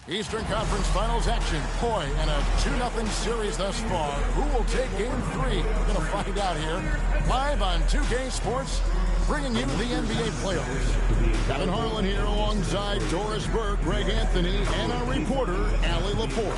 Eastern Conference Finals action. Boy, and a 2-0 series thus far. Who will take Game 3? We're going to find out here. Live on 2K Sports, bringing you the NBA playoffs. Kevin Harlan here alongside Doris Burke, Greg Anthony, and our reporter, Allie Laporte.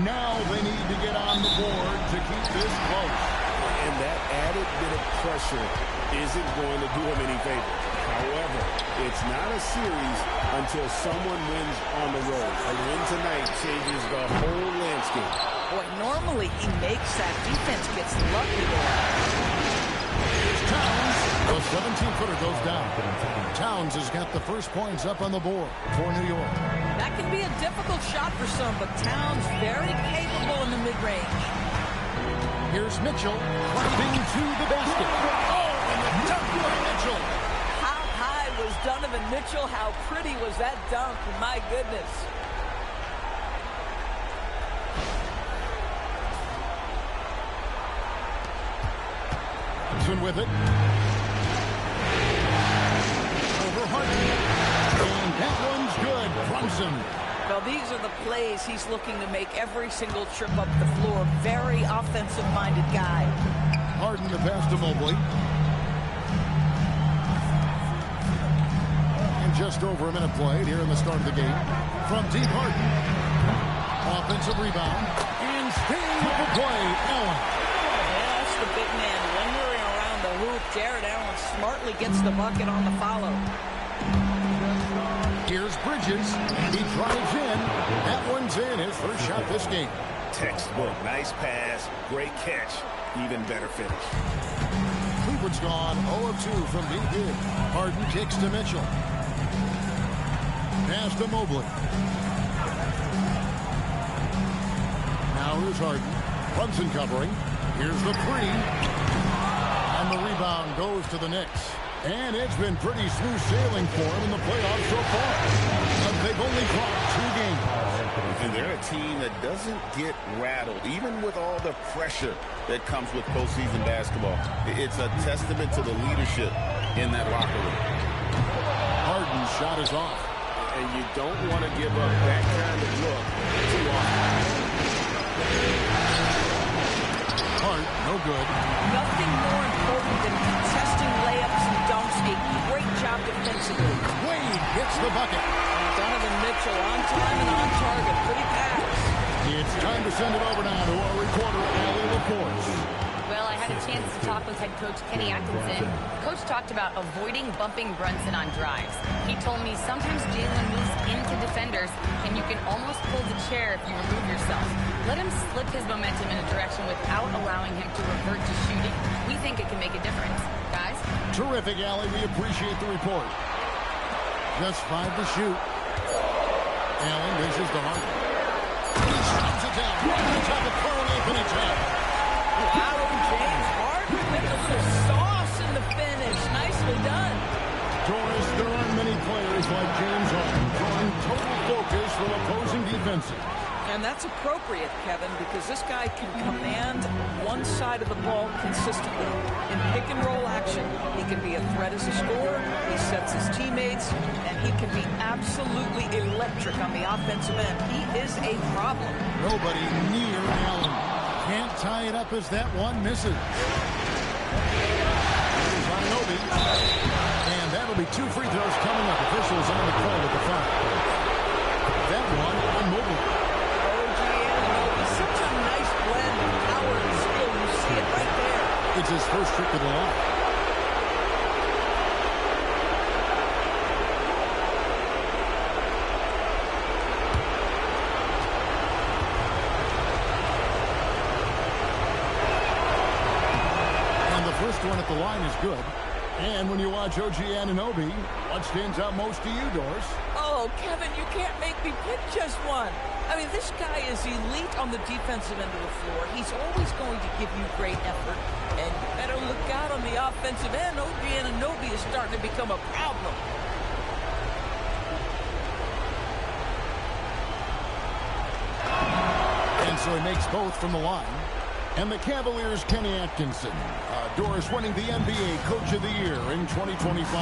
Now they need to get on the board to keep this close. And that added bit of pressure isn't going to do them any favors. However, it's not a series until someone wins on the road. A win tonight changes the whole landscape. Boy, normally he makes that. Defense gets lucky there. Here's Towns. The 17-footer goes down. Towns has got the first points up on the board for New York. That can be a difficult shot for some, but Towns very capable in the mid-range. Here's Mitchell driving to the basket. Oh, and the dunk by Mitchell. How high was Donovan Mitchell? How pretty was that dunk? My goodness. Johnson with it. Over Harden. And that one's good. Brunson. Well, these are the plays he's looking to make every single trip up the floor. Very offensive-minded guy. Harden to pass to Mobley. And just over a minute played here in the start of the game. From deep, Harden. Offensive rebound. And staying with the play, Allen. Yeah, that's the big man lingering around the hoop. Jared Allen smartly gets the bucket on the follow. Here's Bridges. He drives in. That one's in. His first shot this game. Textbook. Nice pass. Great catch. Even better finish. Cleveland's gone 0 of 2 from deep in. Harden kicks to Mitchell. Pass to Mobley. Now here's Harden. Brunson covering. Here's the three. And the rebound goes to the Knicks. And it's been pretty smooth sailing for him in the playoffs so far. But they've only dropped 2 games. And they're a team that doesn't get rattled, even with all the pressure that comes with postseason basketball. It's a testament to the leadership in that locker room. Harden's shot is off. And you don't want to give up that kind of look too often. Hart, no good. Nothing more important than contesting layups and dunks. A great job defensively. Wade gets the bucket. Donovan Mitchell on time and on target. Pretty pass. It's time to send it over now to our reporter, Allie Laporte. Well, I had a chance to talk with head coach Kenny Atkinson. Coach talked about avoiding bumping Brunson on drives. He told me sometimes Jalen moves into defenders, and you can almost pull the chair if you remove yourself. Let him slip his momentum in a direction without allowing him to revert to shooting. We think it can make a difference. Guys? Terrific, Allie. We appreciate the report. Just 5 to shoot. Allen dishes to Harden. He slams it down. Right on top of Carl Anthony Towns. Wow, James Harden with a little sauce in the finish. Nicely done. Doris, there aren't many players like James Harden drawing total focus from opposing defenses. And that's appropriate, Kevin, because this guy can command one side of the ball consistently. In pick-and-roll action, he can be a threat as a scorer, he sets his teammates, and he can be absolutely electric on the offensive end. He is a problem. Nobody near Allen. Can't tie it up as that one misses. Here's Anunoby. And that'll be 2 free throws coming up. Officials on the call with the foul. That one on Mobley. It's his first trip to the line. And the first one at the line is good. And when you watch OG Anunoby, what stands out most to you, Doris? Oh, Kevin, you can't make me pick just one. I mean, this guy is elite on the defensive end of the floor. He's always going to give you great effort. And you better look out on the offensive end. OG Anunoby is starting to become a problem. And so he makes both from the line. And the Cavaliers' Kenny Atkinson. Doris winning the NBA Coach of the Year in 2025.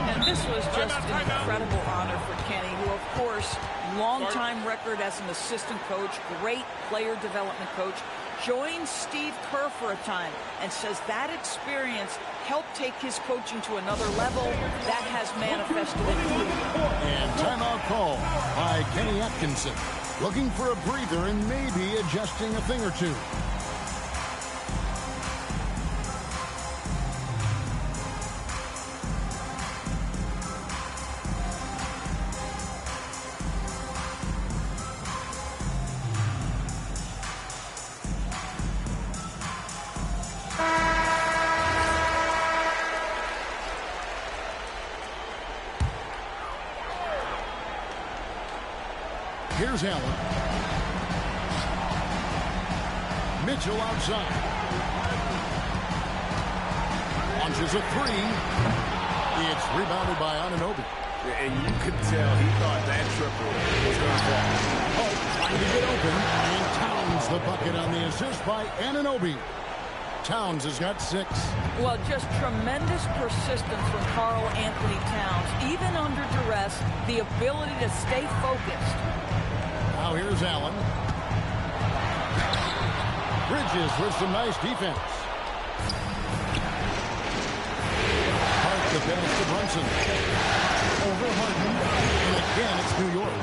And this was just an incredible honor for Kenny, who, of course, long-time record as an assistant coach, great player development coach, joined Steve Kerr for a time and says that experience helped take his coaching to another level. That has manifested in Cleveland. And timeout call by Kenny Atkinson. Looking for a breather and maybe adjusting a thing or two. Here's Allen. Mitchell outside. Launches a three. It's rebounded by Anunoby. And you could tell he thought that triple was going to fall. Oh, trying to get open. And Towns the bucket on the assist by Anunoby. Towns has got 6. Well, just tremendous persistence from Karl Anthony Towns. Even under duress, the ability to stay focused. Now here's Allen. Bridges with some nice defense. Hart the pass to Brunson. Over Harden. And again, it's New York.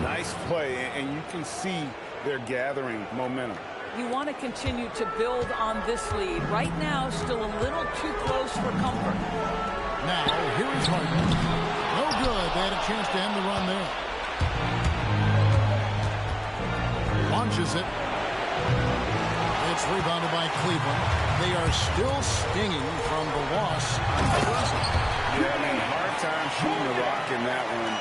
Nice play, and you can see they're gathering momentum. You want to continue to build on this lead. Right now, still a little too close for comfort. Now, here's Harden. No good. They had a chance to end the run there. Launches it. It's rebounded by Cleveland. They are still stinging from the loss on Thursday. Yeah, I mean, hard time shooting the rock in that one.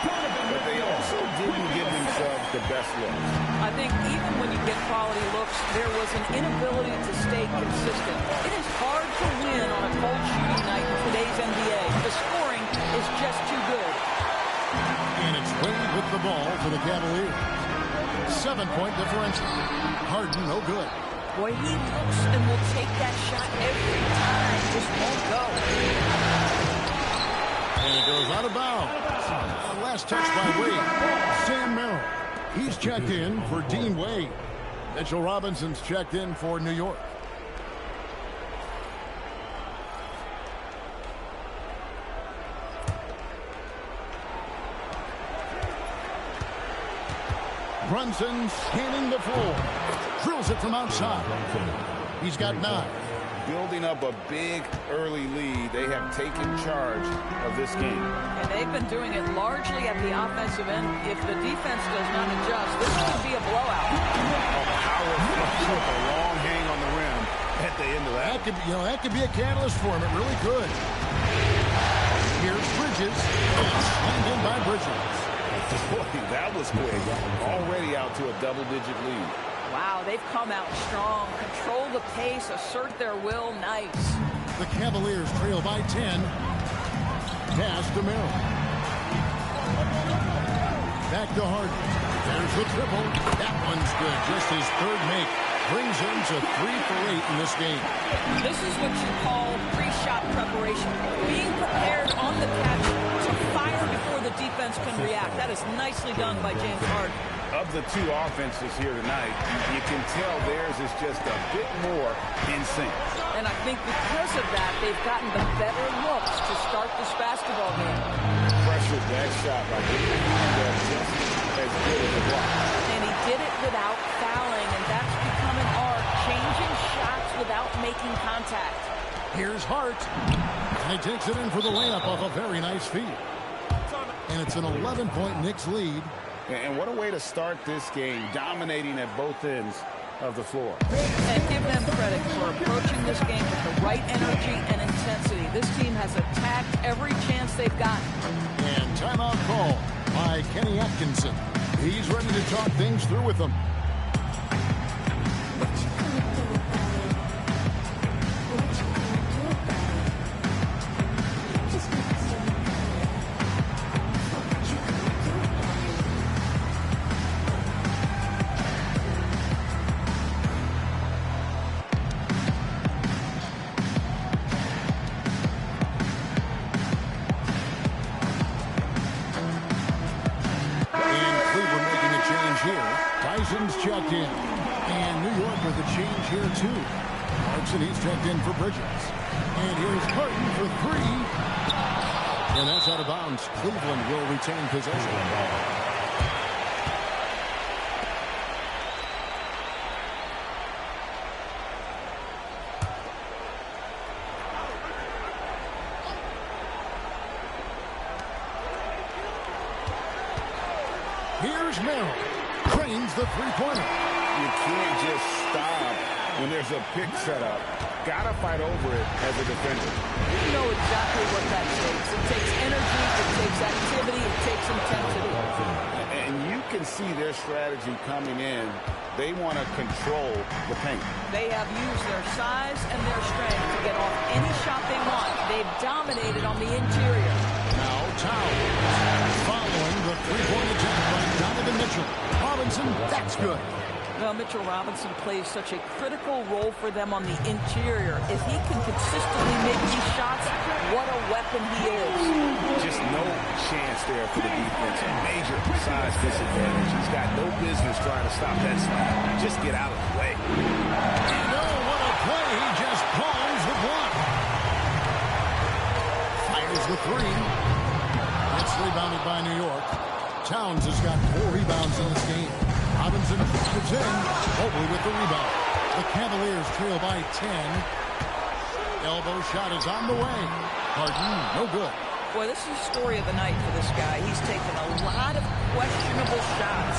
But they also didn't give themselves the best looks. I think even when you get quality looks, there was an inability to stay consistent. It is hard to win on a cold shooting night in today's NBA. The scoring is just too good. And it's Wade with the ball for the Cavaliers. 7-point differential. Harden, no good. Boy, he looks and will take that shot every time. Just won't go. And it goes out of bounds. Last touch by Wade. Sam Merrill. He's checked in for Dean Wade. Mitchell Robinson's checked in for New York. Brunson scanning the floor. Drills it from outside. He's got 9. Building up a big early lead. They have taken charge of this game. And they've been doing it largely at the offensive end. If the defense does not adjust, this could be a blowout. A powerful with a long hang on the rim at the end of that. That could be a catalyst for him. It really could. Here's Bridges. And slammed in by Bridges. Boy, that was quick. Already out to a double-digit lead. Wow, they've come out strong. Control the pace, assert their will. Nice. The Cavaliers trail by 10. Pass to Merrill. Back to Harden. There's the triple. That one's good. Just his 3rd make. Brings him to 3 for 8 in this game. This is what you call pre-shot preparation. Being prepared on the catch to fire before the defense can react. That is nicely done by James Harden. Of the 2 offenses here tonight, you can tell theirs is just a bit more in sync. And I think because of that, they've gotten the better looks to start this basketball game. Pressured that shot by getting the hand up just as good as a block. And he did it without fouling, and that's become an art, changing shots without making contact. Here's Hart. And he takes it in for the layup off a very nice feed. And it's an 11-point Knicks lead. And what a way to start this game, dominating at both ends of the floor. And give them credit for approaching this game with the right energy and intensity. This team has attacked every chance they've gotten. And timeout call by Kenny Atkinson. He's ready to talk things through with them. Checked in. And New York with a change here, too. Clarkson, he's checked in for Bridges. And here's Harden for three. And that's out of bounds. Cleveland will retain possession. Here's Merrill. Cranes the three-pointer. You can't just stop when there's a pick set up. Gotta fight over it as a defender. You know exactly what that takes. It takes energy, it takes activity, it takes intensity. And you can see their strategy coming in. They want to control the paint. They have used their size and their strength to get off any shot they want. They've dominated on the interior. Now Towns following the three-point attempt by Donovan Mitchell. Robinson, that's good. Well, Mitchell Robinson plays such a critical role for them on the interior. If he can consistently make these shots, what a weapon he is. Just no chance there for the defense. A major size disadvantage. He's got no business trying to stop that slide. Just get out of the way. No, what a play. He just palms the block. Fires the three. It's rebounded by New York. Towns has got 4 rebounds in this game. Robinson puts in. Mobley with the rebound. The Cavaliers trail by 10. Elbow shot is on the way. Harden, no good. Boy, this is the story of the night for this guy. He's taken a lot of questionable shots.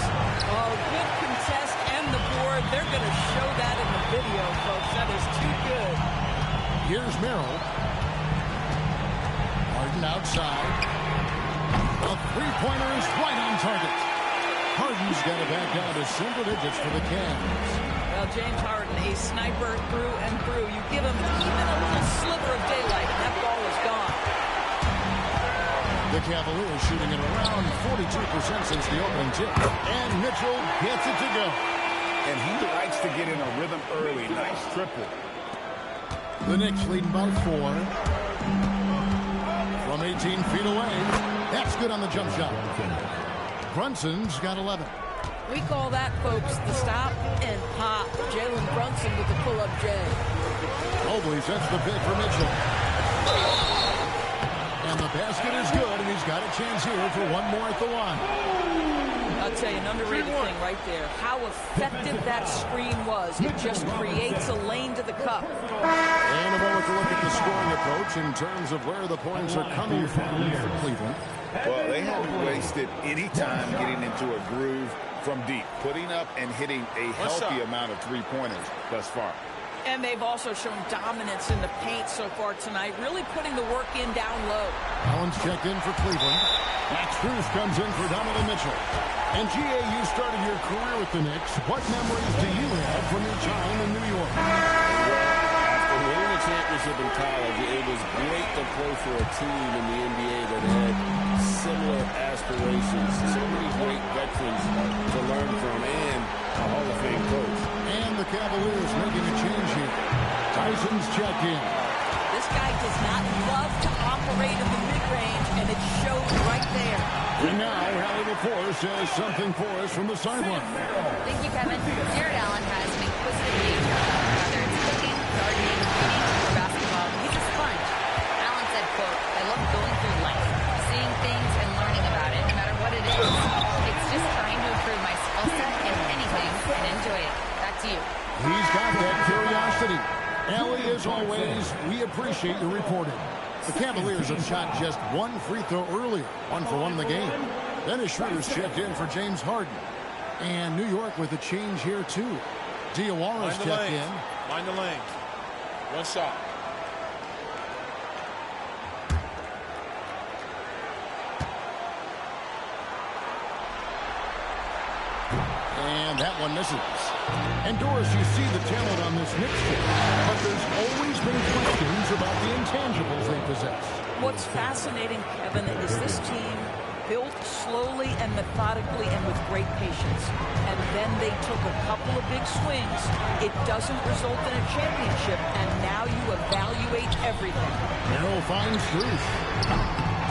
Oh, good contest and the board. They're going to show that in the video, folks. That is too good. Here's Merrill. Harden outside. A three-pointer is right on target. Harden's got it back down to single digits for the Cavs. Well, James Harden, a sniper through and through. You give him even a little sliver of daylight, and that ball is gone. The Cavaliers shooting at around 42% since the opening tip. And Mitchell gets it to go. And he likes to get in a rhythm early. Nice triple. The Knicks leading by 4. From 18 feet away. That's good on the jump shot. Brunson's got 11. We call that, folks, the stop and pop. Jalen Brunson with the pull-up J. Mobley sets the pick for Mitchell. And the basket is good, and he's got a chance here for one more at the line. I'll tell you, an underrated thing right there. How effective that screen was. It just creates a lane to the cup. And a moment to look at the scoring approach in terms of where the points are coming from for Cleveland. Well, they haven't wasted any time getting into a groove from deep, putting up and hitting a healthy amount of three-pointers thus far. And they've also shown dominance in the paint so far tonight, really putting the work in down low. Allen's checked in for Cleveland. Max Strus comes in for Donovan Mitchell. And G.A., you started your career with the Knicks. What memories do you have from your time in New York? After winning a championship in college, it was great to play for a team in the NBA that had similar aspirations. So many great veterans to learn from and a Hall of Fame coach. And the Cavaliers making a change here. Tyson's checked in. This guy does not love to operate in the mid-range, and it shows right there. And now, Hallie LaForce has something for us from the sideline. Thank you, Kevin. Jared Allen has an inquisitive nature. Whether it's cooking, gardening, reading, or basketball, he's a sponge. Allen said, quote, "I love going through life, seeing things and learning about it, no matter what it is. It's just trying to improve my skill set in anything and enjoy it." Back to you. He's got that curiosity. Allie, as always, we appreciate your reporting. The Cavaliers have shot just one free throw earlier, 1-for-1 in the game. Dennis Schroeder's checked in for James Harden. And New York with a change here, too. Diawara's checked in. Mind the lane. One shot. And that one misses. And Doris, you see the talent on this Knicks team, but there's always been questions about the intangibles they possess. What's fascinating, Kevin, is this team built slowly and methodically and with great patience. And then they took a couple of big swings. It doesn't result in a championship, and now you evaluate everything. Merrill finds Struce.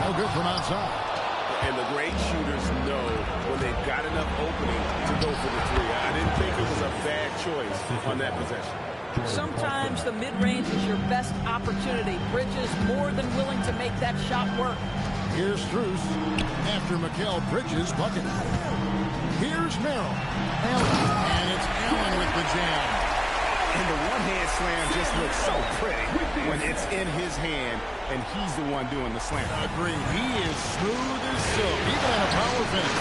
No good from outside. And the great shooters know when they've got enough opening to go for the three. I didn't think it was a bad choice on that possession. Sometimes the mid-range is your best opportunity. Bridges more than willing to make that shot work. Here's Struce after Mikal Bridges' bucket. Here's Merrill. And it's Allen with the jam. And the one-hand slam just looks so pretty when it's in his hand and he's the one doing the slam. Agree. He is smooth as silk, even on a power finish.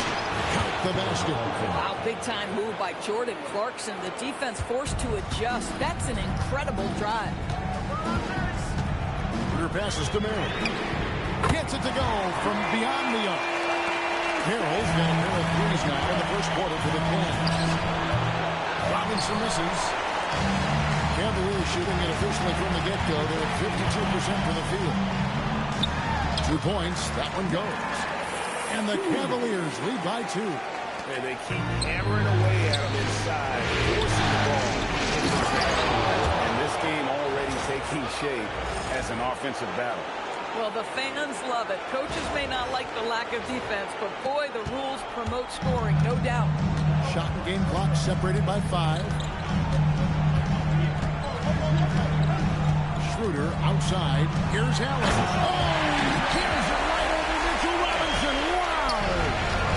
Count the basket. Wow, big-time move by Jordan Clarkson. The defense forced to adjust. That's an incredible drive. Schroeder passes to Merrill. Gets it to go from beyond the arc. Merrill's got a pair of threes now in the first quarter for the Cavs. Robinson misses. Cavaliers shooting it officially from the get-go. They're at 52% for the field. 2 points. That one goes. And the Cavaliers lead by 2. And they keep hammering away at them inside, forcing the ball into the basket. And this game already taking shape as an offensive battle. Well, the fans love it. Coaches may not like the lack of defense, but boy, the rules promote scoring, no doubt. Shot and game clock separated by 5. Schroeder outside. Here's Allen. Oh, he hears it right over Mitchell Robinson. Wow!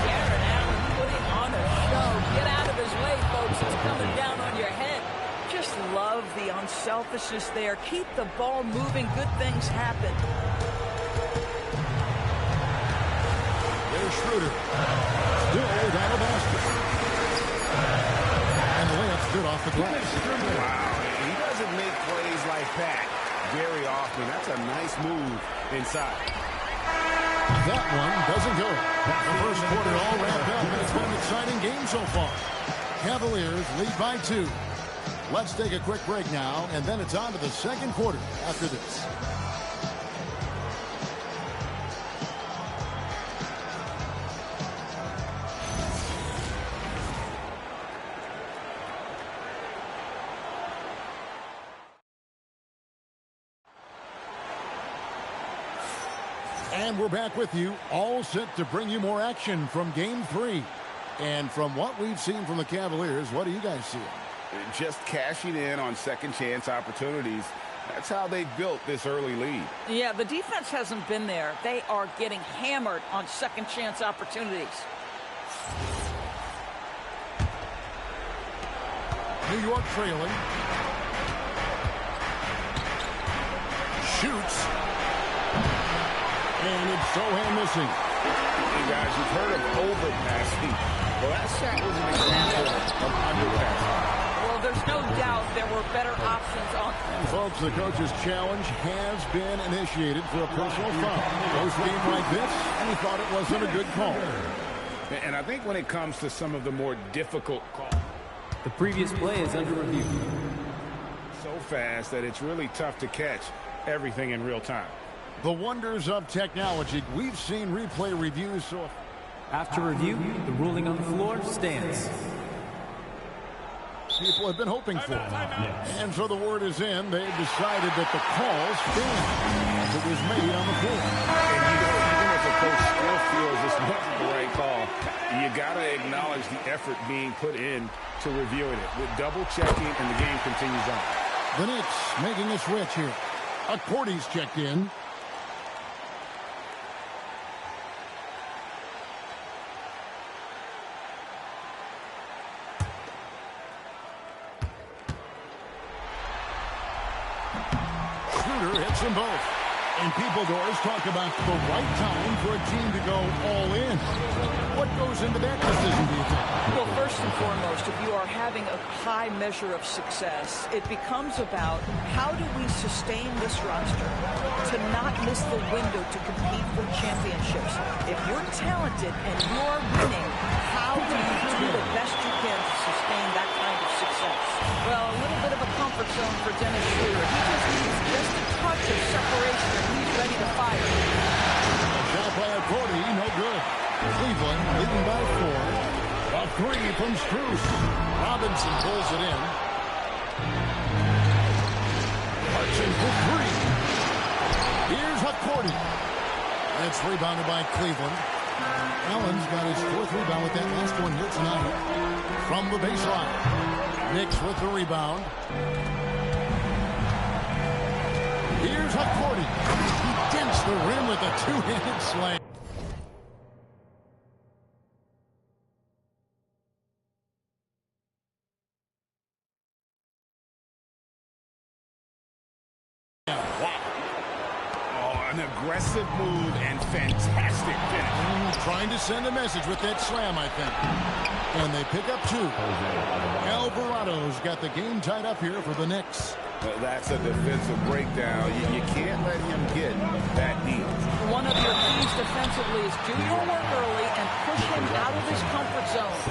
Jared Allen putting on a show. Get out of his way, folks. It's coming down on your head. Just love the unselfishness there. Keep the ball moving. Good things happen. There's Schroeder. Still without a basket. And the layup's good off the glass. Wow. He doesn't make plays like that very often. That's a nice move inside. That one doesn't go. The first quarter all wrapped up. It's been an exciting game so far. Cavaliers lead by 2. Let's take a quick break now, and then it's on to the second quarter after this. And we're back with you, all set to bring you more action from Game 3. And from what we've seen from the Cavaliers, what do you guys see? Just cashing in on second chance opportunities. That's how they built this early lead. Yeah, the defense hasn't been there. They are getting hammered on second chance opportunities. New York trailing. Shoots. And it's Sohan missing. Hey guys, you've heard of overpassing. Well, that shot was an example of underpassing. Well, there's no doubt there were better options on. And folks, the coach's challenge has been initiated for a personal foul. Close game like this, and he thought it wasn't a good call. And I think when it comes to some of the more difficult calls, the previous play is under review. So fast that it's really tough to catch everything in real time. The wonders of technology. We've seen replay reviews. So after review, the ruling on the floor stands. People have been hoping for. And so the word is in. They've decided that the call stands. It was made on the floor. And you know, even if a coach still feels this wasn't the right call, you got to acknowledge the effort being put in to reviewing it. With double checking, and the game continues on. The Knicks making a switch here. Accordi's checked in. Hits them both. And people, Doris, talk about the right time for a team to go all in. What goes into that decision, do you think? Well, first and foremost, if you are having a high measure of success, it becomes about how do we sustain this roster to not miss the window to compete for championships. If you're talented and you're winning, how do you do the best you can to sustain that kind of success? Well, a little bit of a comfort zone for Dennis Schroeder. He just needs just a touch of separation and he's ready to fire. Shot by a 40, no good. Cleveland leading by 4. A 3 from Strus. Robinson pulls it in. Hudson for 3. Here's Hakordi. It's rebounded by Cleveland. Allen's got his 4th rebound with that last one here tonight. From the baseline. Knicks with the rebound. Here's Hakordi. He dents the rim with a 2-handed slam. An aggressive move and fantastic finish. Trying to send a message with that slam, I think. And they pick up 2. Alvarado's got the game tied up here for the Knicks. Well, that's a defensive breakdown. You can't let him get that deep. One of your keys defensively is do your work early and push him out of his comfort zone.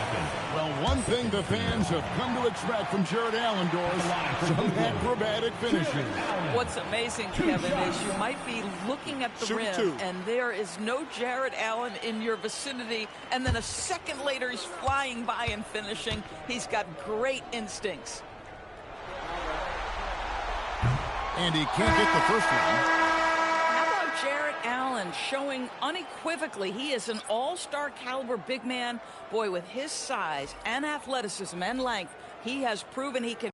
Well, one thing the fans have come to expect from Jared Allen, Doris, some acrobatic finishing. What's amazing, Kevin, is you might be looking at the rim, and there is no Jared Allen in your vicinity, and then a second later he's flying by and finishing. He's got great instincts. And he can't get the first one. How about Jared Allen showing unequivocally he is an all-star caliber big man? Boy, with his size and athleticism and length, he has proven he can.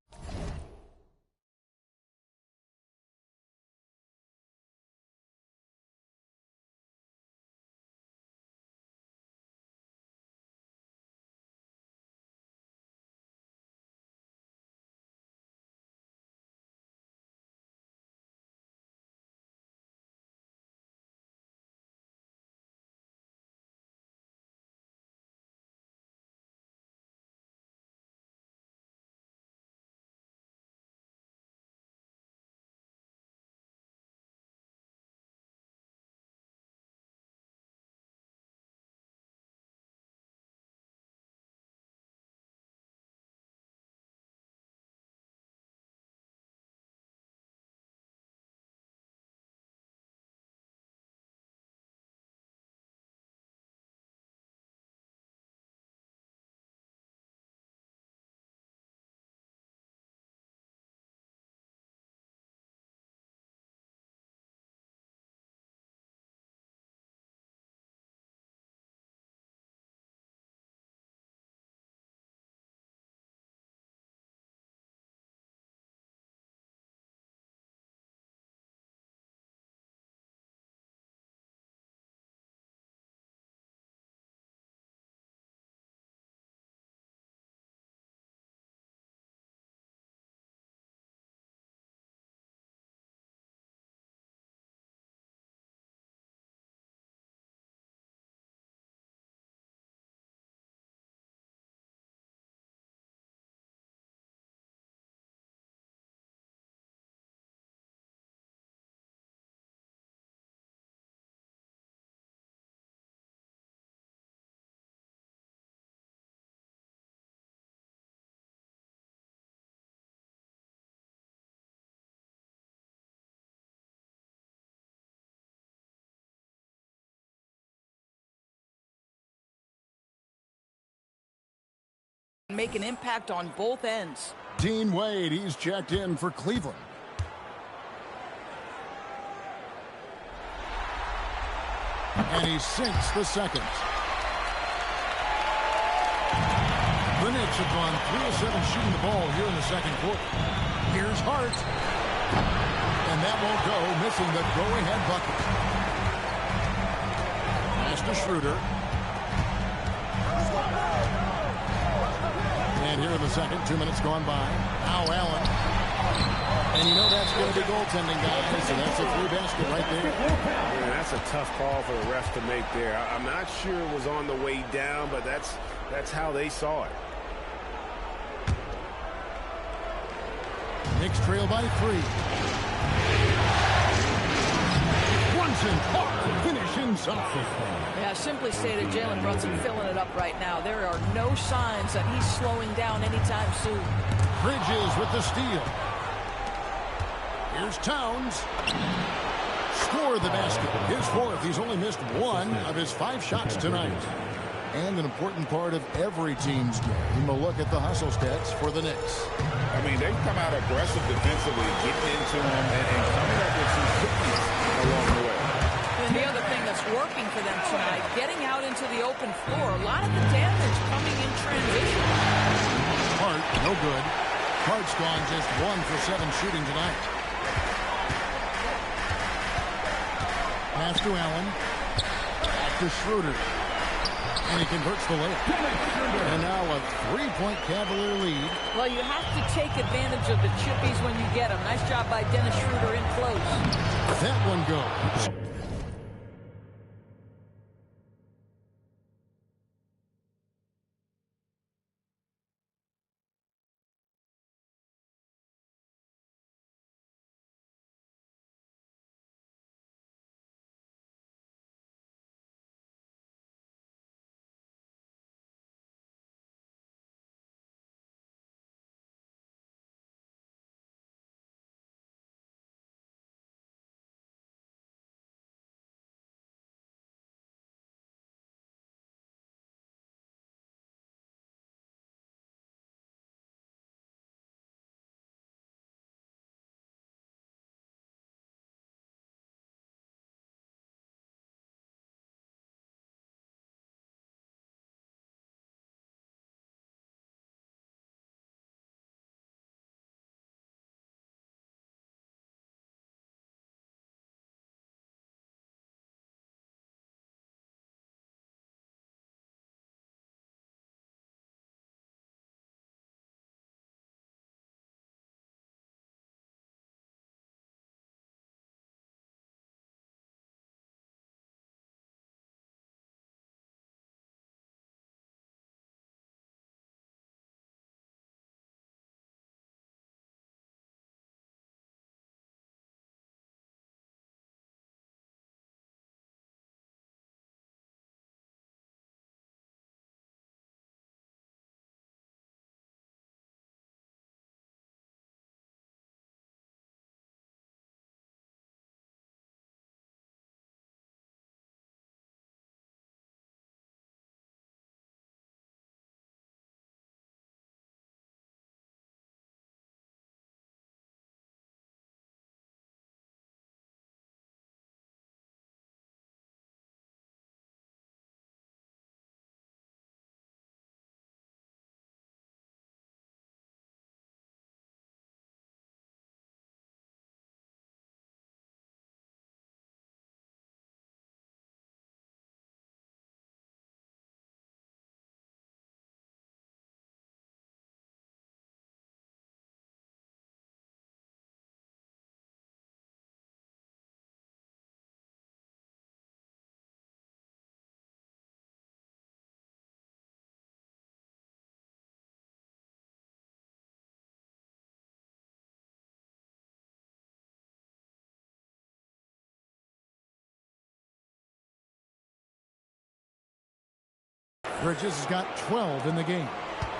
Make an impact on both ends. Dean Wade, he's checked in for Cleveland. And he sinks the second. The Knicks have gone 3 of 7 shooting the ball here in the second quarter. Here's Hart. And that won't go, missing the go-ahead bucket. Pass to Schroeder. And here in the second, 2 minutes gone by. Now Allen. And you know that's going to be goaltending, guys, so that's a free basket right there. Man, that's a tough call for the ref to make there. I'm not sure it was on the way down, but that's how they saw it. Knicks trail by 3. Brunson, finish inside. Yeah, simply stated, Jalen Brunson filling it up right now. There are no signs that he's slowing down anytime soon. Bridges with the steal. Here's Towns. Score the basket. His 4th. He's only missed 1 of his 5 shots tonight. And an important part of every team's game, a look at the hustle stats for the Knicks. I mean, they've come out aggressive defensively, getting into them and coming up with some cookies along the way. And the other thing that's working for them tonight, getting out into the open floor. A lot of the damage coming in transition. Hart, no good. Hart's gone just 1 for 7 shooting tonight. Pass to Allen. Back to Schroeder. And he converts the layup. And now a 3-point Cavalier lead. Well, you have to take advantage of the chippies when you get them. Nice job by Dennis Schroeder in close. That one goes. Bridges has got 12 in the game.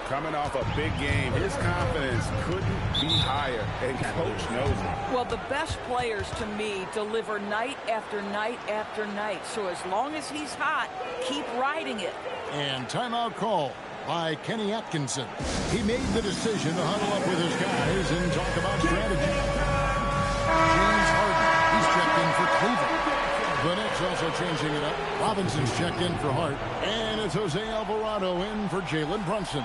Coming off a big game, his confidence couldn't be higher, and Coach knows it. Well, the best players, to me, deliver night after night after night. So as long as he's hot, keep riding it. And timeout call by Kenny Atkinson. He made the decision to huddle up with his guys and talk about strategy. James Harden, he's checked in for Cleveland. The Knicks also changing it up. Robinson's checked in for Hart. And it's Jose Alvarado in for Jalen Brunson.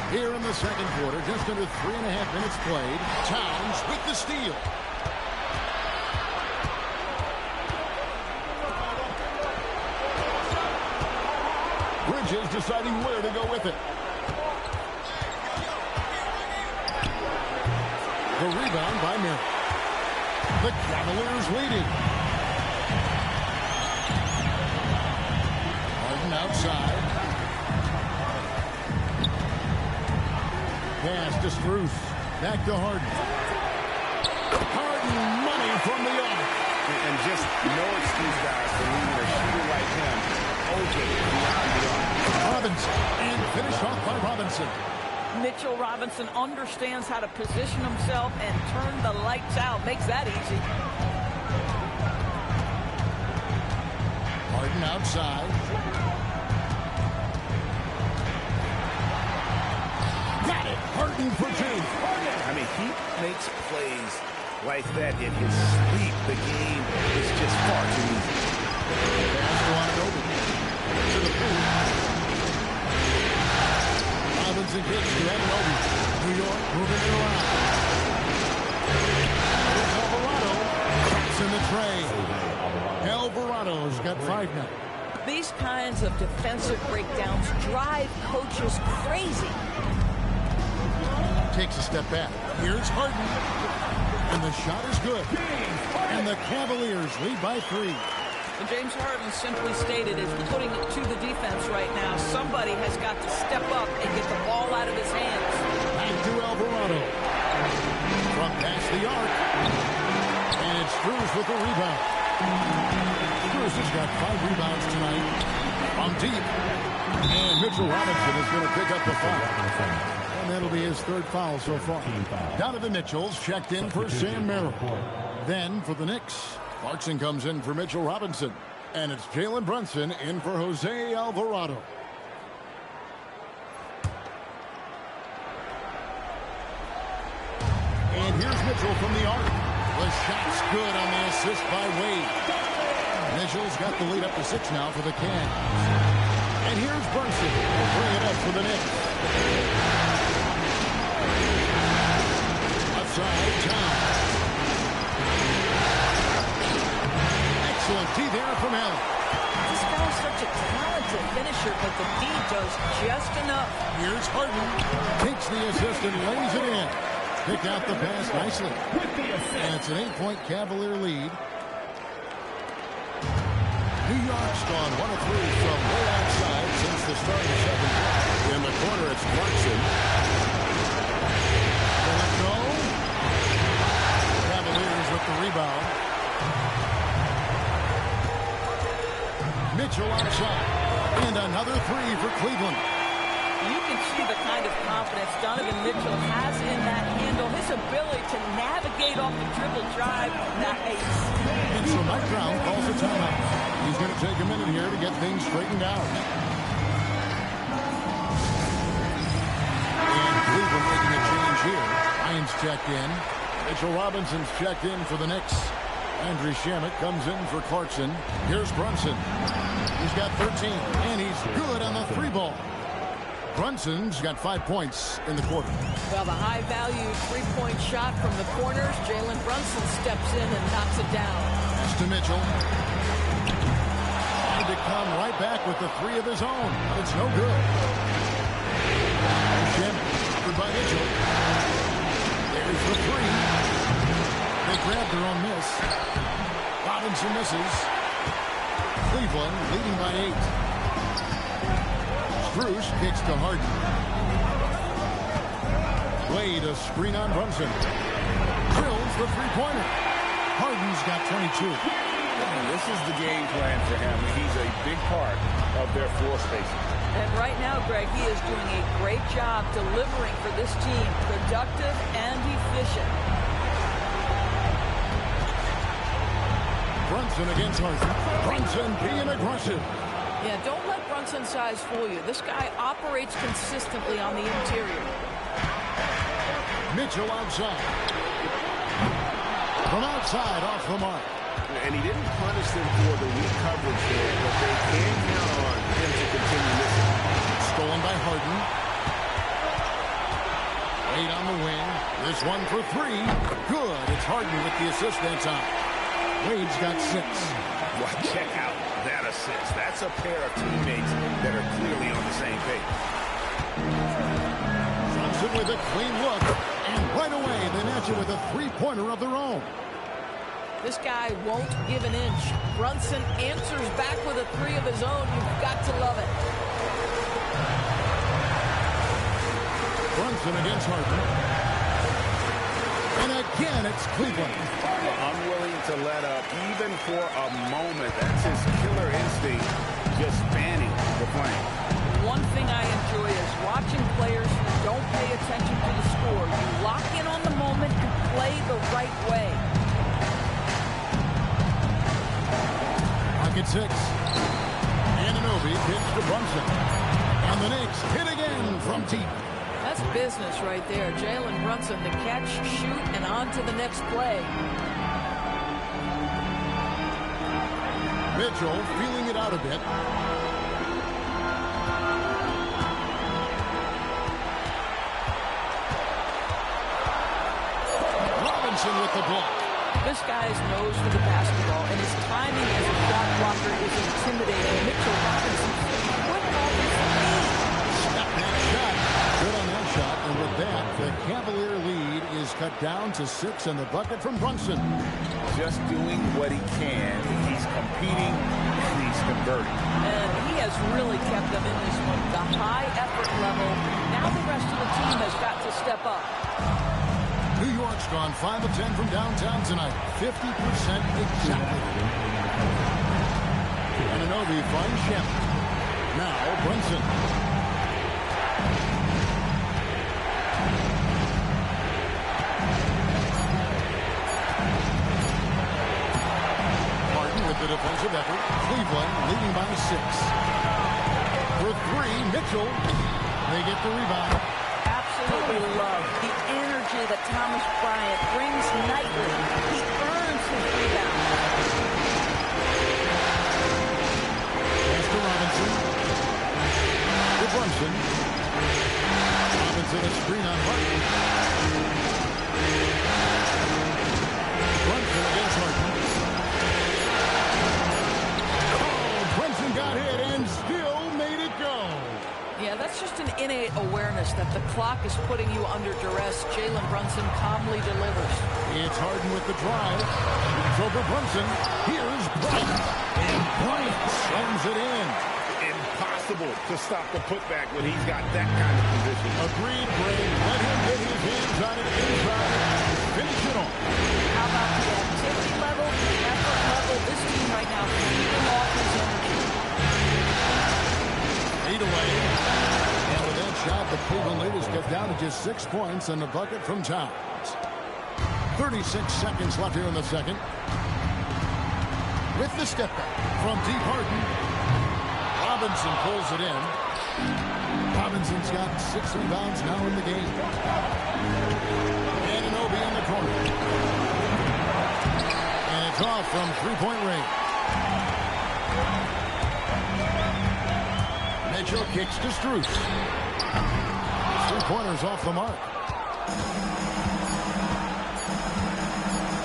Here in the second quarter, just under 3.5 minutes played. Towns with the steal. Bridges deciding where to go with it. The rebound by Merritt. The Cavaliers leading. Harden outside. Pass to Strus. Back to Harden. Harden money from the arc. And just no excuse, guys, for leaving a shooter like him open beyond the arc. Robinson. And finished off by Robinson. Mitchell Robinson understands how to position himself and turn the lights out. Makes that easy. Harden outside. Got it. Harden for two. I mean, he makes plays like that in his sleep. The game is just far too easy. Pass to Anunoby. To the pool. Robinson kicks to Anunoby. New York moving it around. Here's Alvarado. Cracks in the tray. Alvarado's got 5 now. These kinds of defensive breakdowns drive coaches crazy. Takes a step back. Here's Harden. And the shot is good. And the Cavaliers lead by 3. And James Harden simply stated is putting it to the defense right now. Somebody has got to step up and get the ball out of his hands. Back to Alvarado. From past the arc. And it's Strus with the rebound. Strus has got 5 rebounds tonight. From deep. And Mitchell Robinson is going to pick up the foul. And that'll be his 3rd foul so far. Donovan Mitchell's checked in for Sam Merrill. Then for the Knicks, Clarkson comes in for Mitchell Robinson. And it's Jalen Brunson in for Jose Alvarado. And here's Mitchell from the arc. The shot's good on the assist by Wade. Mitchell's got the lead up to 6 now for the Cavs. And here's Brunson. He'll bring it up for the Knicks. Outside, Towns. Excellent D there from Allen. This guy's such a talented finisher, but the D does just enough. Here's Harden. Takes the assist and lays it in. Picked out the pass nicely. And it's an 8-point Cavalier lead. New York's gone 1 of 3 from way outside since the start of the 2nd quarter. In the corner, it's Clarkson. Let it go. Cavaliers with the rebound. Mitchell outside. And another 3 for Cleveland. You can see the kind of confidence Donovan Mitchell has in that handle. His ability to navigate off the dribble drive. Nice. And so Mike Brown calls a timeout. He's going to take a minute here to get things straightened out. And Cleveland making a change here. Ryan's checked in. Mitchell Robinson's checked in for the Knicks. Andrew Shamet comes in for Clarkson. Here's Brunson. He's got 13, and he's good on the 3-ball. Brunson's got 5 points in the quarter. Well, the high-value 3-point shot from the corners. Jalen Brunson steps in and knocks it down. That's to Mitchell. Trying to come right back with the 3 of his own, but it's no good. Shamet covered by Mitchell. There's the 3. They grabbed their own miss. Robinson misses. Cleveland leading by 8. Strus kicks to Harden. Wade a screen on Brunson. Drills the 3-pointer. Harden's got 22. And this is the game plan for him. He's a big part of their floor spacing. And right now, Greg, he is doing a great job delivering for this team. Productive and efficient. Brunson against Harden. Brunson being aggressive. Yeah, don't let Brunson's size fool you. This guy operates consistently on the interior. Mitchell outside. From outside, off the mark. And he didn't punish them for the weak coverage there, but they can count on him to continue missing. Stolen by Harden. Wade on the wing. This one for three. Good. It's Harden with the assist that time. Wade's got 6. Well, check out that assist. That's a pair of teammates that are clearly on the same page. Johnson with a clean look. And right away, they match it with a three-pointer of their own. This guy won't give an inch. Brunson answers back with a 3 of his own. You've got to love it. Brunson against Harden. And again, it's Cleveland. Unwilling to let up even for a moment. That's his killer instinct, just fanning the flame. One thing I enjoy is watching players who don't pay attention to the score. You lock in on the moment and play the right way. Pocket 6. Anunoby pitch to Brunson. And the Knicks hit again from deep. That's business right there. Jalen Brunson, the catch, shoot, and on to the next play. Mitchell feeling it out a bit. Robinson with the block. This guy's nose for the basketball, and his timing as a shot blocker is intimidating. Mitchell Robinson, what off his knee? Step back shot. Good on that shot. And with that, the Cavalier lead is cut down to 6 in the bucket from Brunson. Just doing what he can. He's competing and he's converting. And he has really kept them in this one. The high effort level. Now the rest of the team has got to step up. New York's gone 5 of 10 from downtown tonight. 50% exactly. Anunoby finds Shep. Now Brunson. Harden with the defensive effort. Cleveland leading by 6. For 3, Mitchell. They get the rebound. Absolutely love the energy that Thomas Bryant brings nightly. He earns his rebound. Pass to Robinson. To Brunson. Robinson a screen on Harden. Brunson against Harden. Oh, Brunson got hit and still made it go. Yeah, that's just an innate awareness that the clock is putting you under duress. Jalen Brunson calmly delivers. It's Harden with the drive. It's over Brunson. Here's Bryant. And Bryant slams it in. Impossible to stop the putback when he's got that kind of position. Agreed, Bray. Let him get his hands on it inside. Finish it off. How about the activity level, the effort level? This team right now feeding off his energy. 8 away. And with that shot, the Cleveland lead is cut down to just 6 points in the bucket from Towns. 36 seconds left here in the second. With the step back from deep Harden. Robinson pulls it in. Robinson's got 6 rebounds now in the game. Anunoby in the corner. And it's off from three-point range. Mitchell kicks to Strus. 3-pointers off the mark.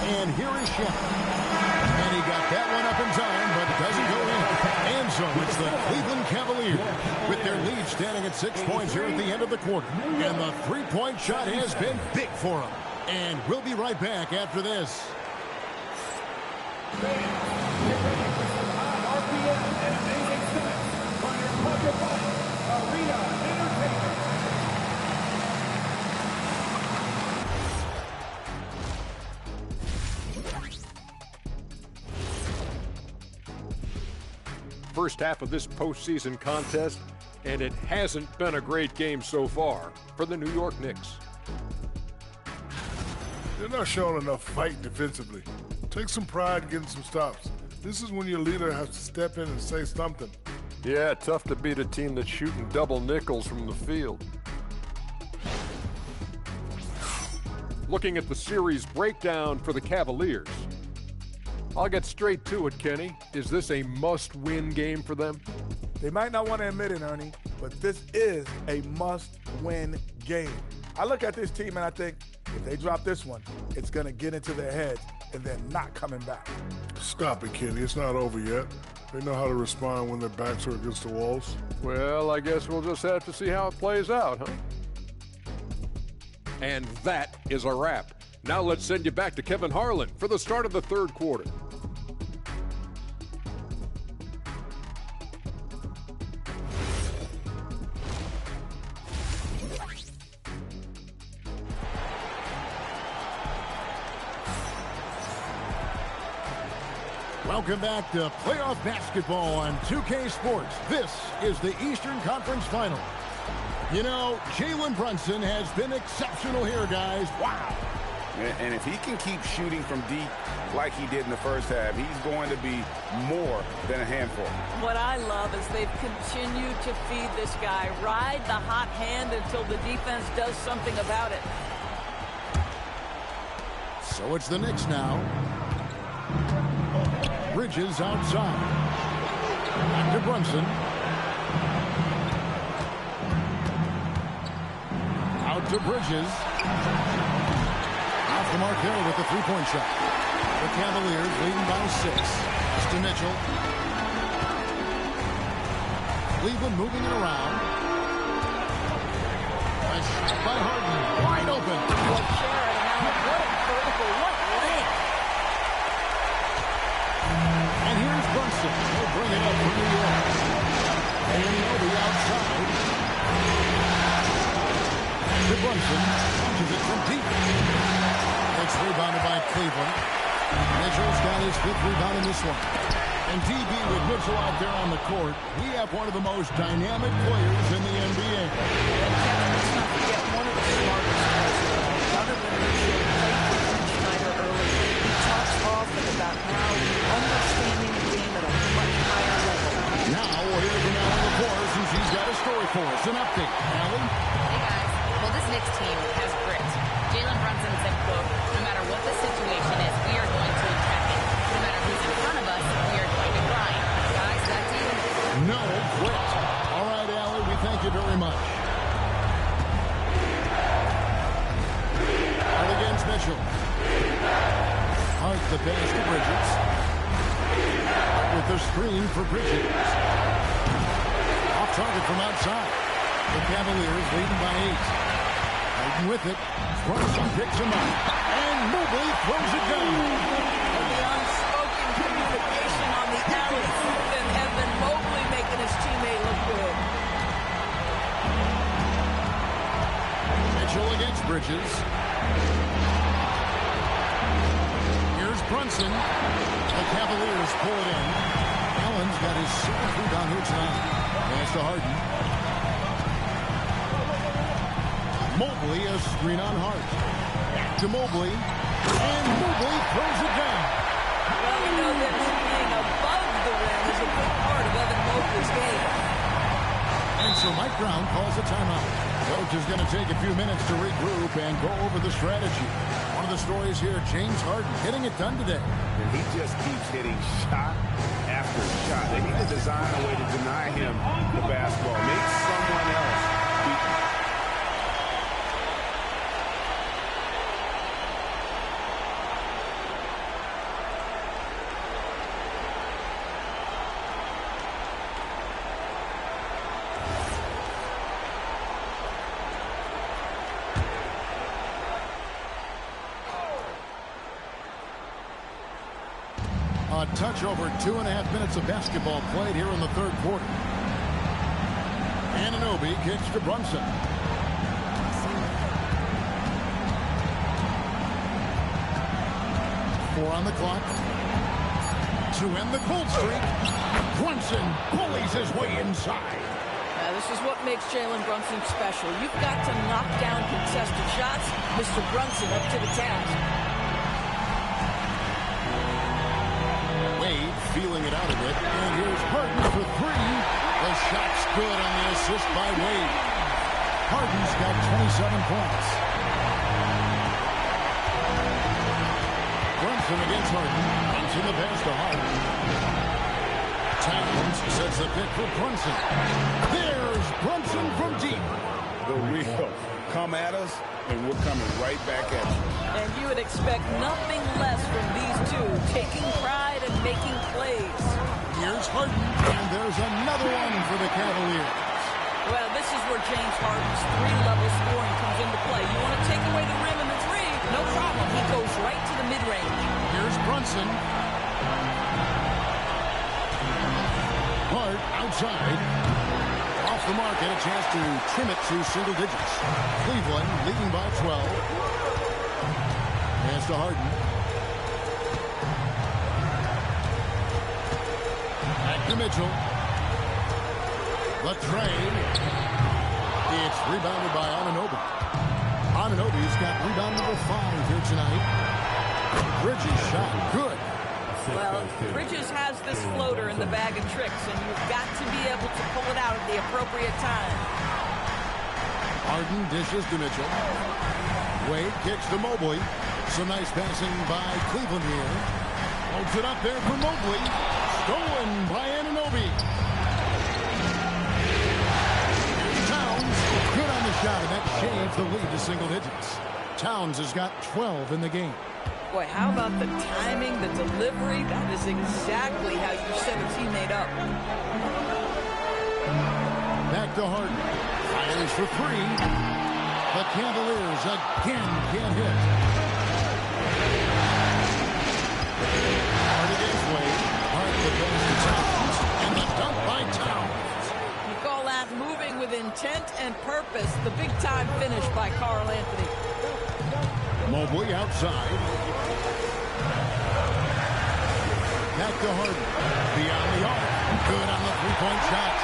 And here is Shep. And he got that one up in time, but doesn't go in. And so it's the Cleveland Cavaliers with their lead standing at 6 points here at the end of the quarter. And the three-point shot has been big for them. And we'll be right back after this. First half of this postseason contest, and it hasn't been a great game so far for the New York Knicks. They're not showing enough fight defensively. Take some pride in getting some stops. This is when your leader has to step in and say something. Yeah, tough to beat a team that's shooting double nickels from the field. Looking at the series breakdown for the Cavaliers. I'll get straight to it, Kenny. Is this a must-win game for them? They might not want to admit it, Ernie, but this is a must-win game. I look at this team and I think if they drop this one, it's going to get into their heads and then not coming back. Stop it, Kenny. It's not over yet. They know how to respond when their backs are against the walls. Well, I guess we'll just have to see how it plays out, huh? And that is a wrap. Now let's send you back to Kevin Harlan for the start of the third quarter. Welcome back to playoff basketball on 2K Sports. This is the Eastern Conference Final. You know, Jalen Brunson has been exceptional here, guys. Wow. And if he can keep shooting from deep like he did in the first half, he's going to be more than a handful. What I love is they've continued to feed this guy. Ride the hot hand until the defense does something about it. So it's the Knicks now. Bridges outside. Back to Brunson. Out to Bridges. Off the mark there with the three-point shot. The Cavaliers leading by 6. It's to Mitchell. Cleveland moving it around. A shot by Harden. Wide open. What vertical. What length. And here's Brunson. He'll bring it up for New York. And he'll be outside. To Brunson. Punches it from deep. It's rebounded by Cleveland. Mitchell's got his 5th rebound in this one. And DB with Mitchell out there on the court, we have one of the most dynamic players in the NBA. Let's not forget one of the smartest guys, other than Mitchell, played with Schneider early. He talks often about how understanding the game at a much higher level. Now we'll hear from Alan LaCour since he's got a story for us. An update. Alan? Hey, guys. Well, this Knicks team has grit. Jalen Brunson said, quote, no matter what the situation is, we are going to attack it. No matter who's in front of us, we are going to grind. Guys, that's you. No quit. All right, Alan, we thank you very much. Hart against Mitchell. Hart the pass to Bridges. With the screen for Bridges. Off target from outside. The Cavaliers leading by 8. Harden with it. Brunson picks him up. And Mobley throws it down. The unspoken communication on the alley. And Evan Mobley making his teammate look good. Mitchell against Bridges. Here's Brunson. The Cavaliers pull it in. Allen's got his 7th rebound here tonight. Pass to Harden. Mobley, a screen on Hart. Back to Mobley. And Mobley throws it down. Well, we know that being above the rim is a big part of Evan Mobley's game. And so Mike Brown calls a timeout. Coach is going to take a few minutes to regroup and go over the strategy. One of the stories here, James Harden getting it done today. And he just keeps hitting shot after shot. They need to design a way to deny him the basketball. Make someone else beat him. A touch over 2.5 minutes of basketball played here in the third quarter. Anunoby kicks to Brunson. Four on the clock. To end the cold streak, Brunson bullies his way inside. Now, this is what makes Jalen Brunson special. You've got to knock down contested shots. Mr. Brunson up to the task. Wade feeling it out a bit. And here's Harden for 3. The shot's good on the assist by Wade. Harden's got 27 points. Brunson against Harden. Brunson the pass to Harden. Towns sets the pick for Brunson. There's Brunson from deep. The real Come at us, and we're coming right back at you. And you would expect nothing less from these two, taking pride and making plays. Here's Harden, and there's another one for the Cavaliers. Well, this is where James Harden's three-level scoring comes into play. You want to take away the rim and the three? No problem. He goes right to the mid-range. Here's Brunson. Hart outside. Off the mark and a chance to trim it to single digits. Cleveland leading by 12. Pass to Harden. Back to Mitchell. The trade. It's rebounded by Anunoby. Anunoby's got rebound number 5 here tonight. Bridges shot good. Well, Bridges has this floater in the bag of tricks, and you've got to be able to pull it out at the appropriate time. Harden dishes to Mitchell. Wade kicks to Mobley. Some nice passing by Cleveland here. Holds it up there for Mobley. Stolen by Anunoby. Towns, good on the shot, and that shaves the lead to single digits. Towns has got 12 in the game. Boy, how about the timing, the delivery? That is exactly how you set a teammate up. Back to Harden. Fires for 3. The Cavaliers again can't hit. Hard against Wade. Hard the pass to Towns. And the dunk by Towns. You call that moving with intent and purpose. The big-time finish by Karl Anthony. Mobley outside. Back to Harden. Beyond the arc. Good on the three-point shot.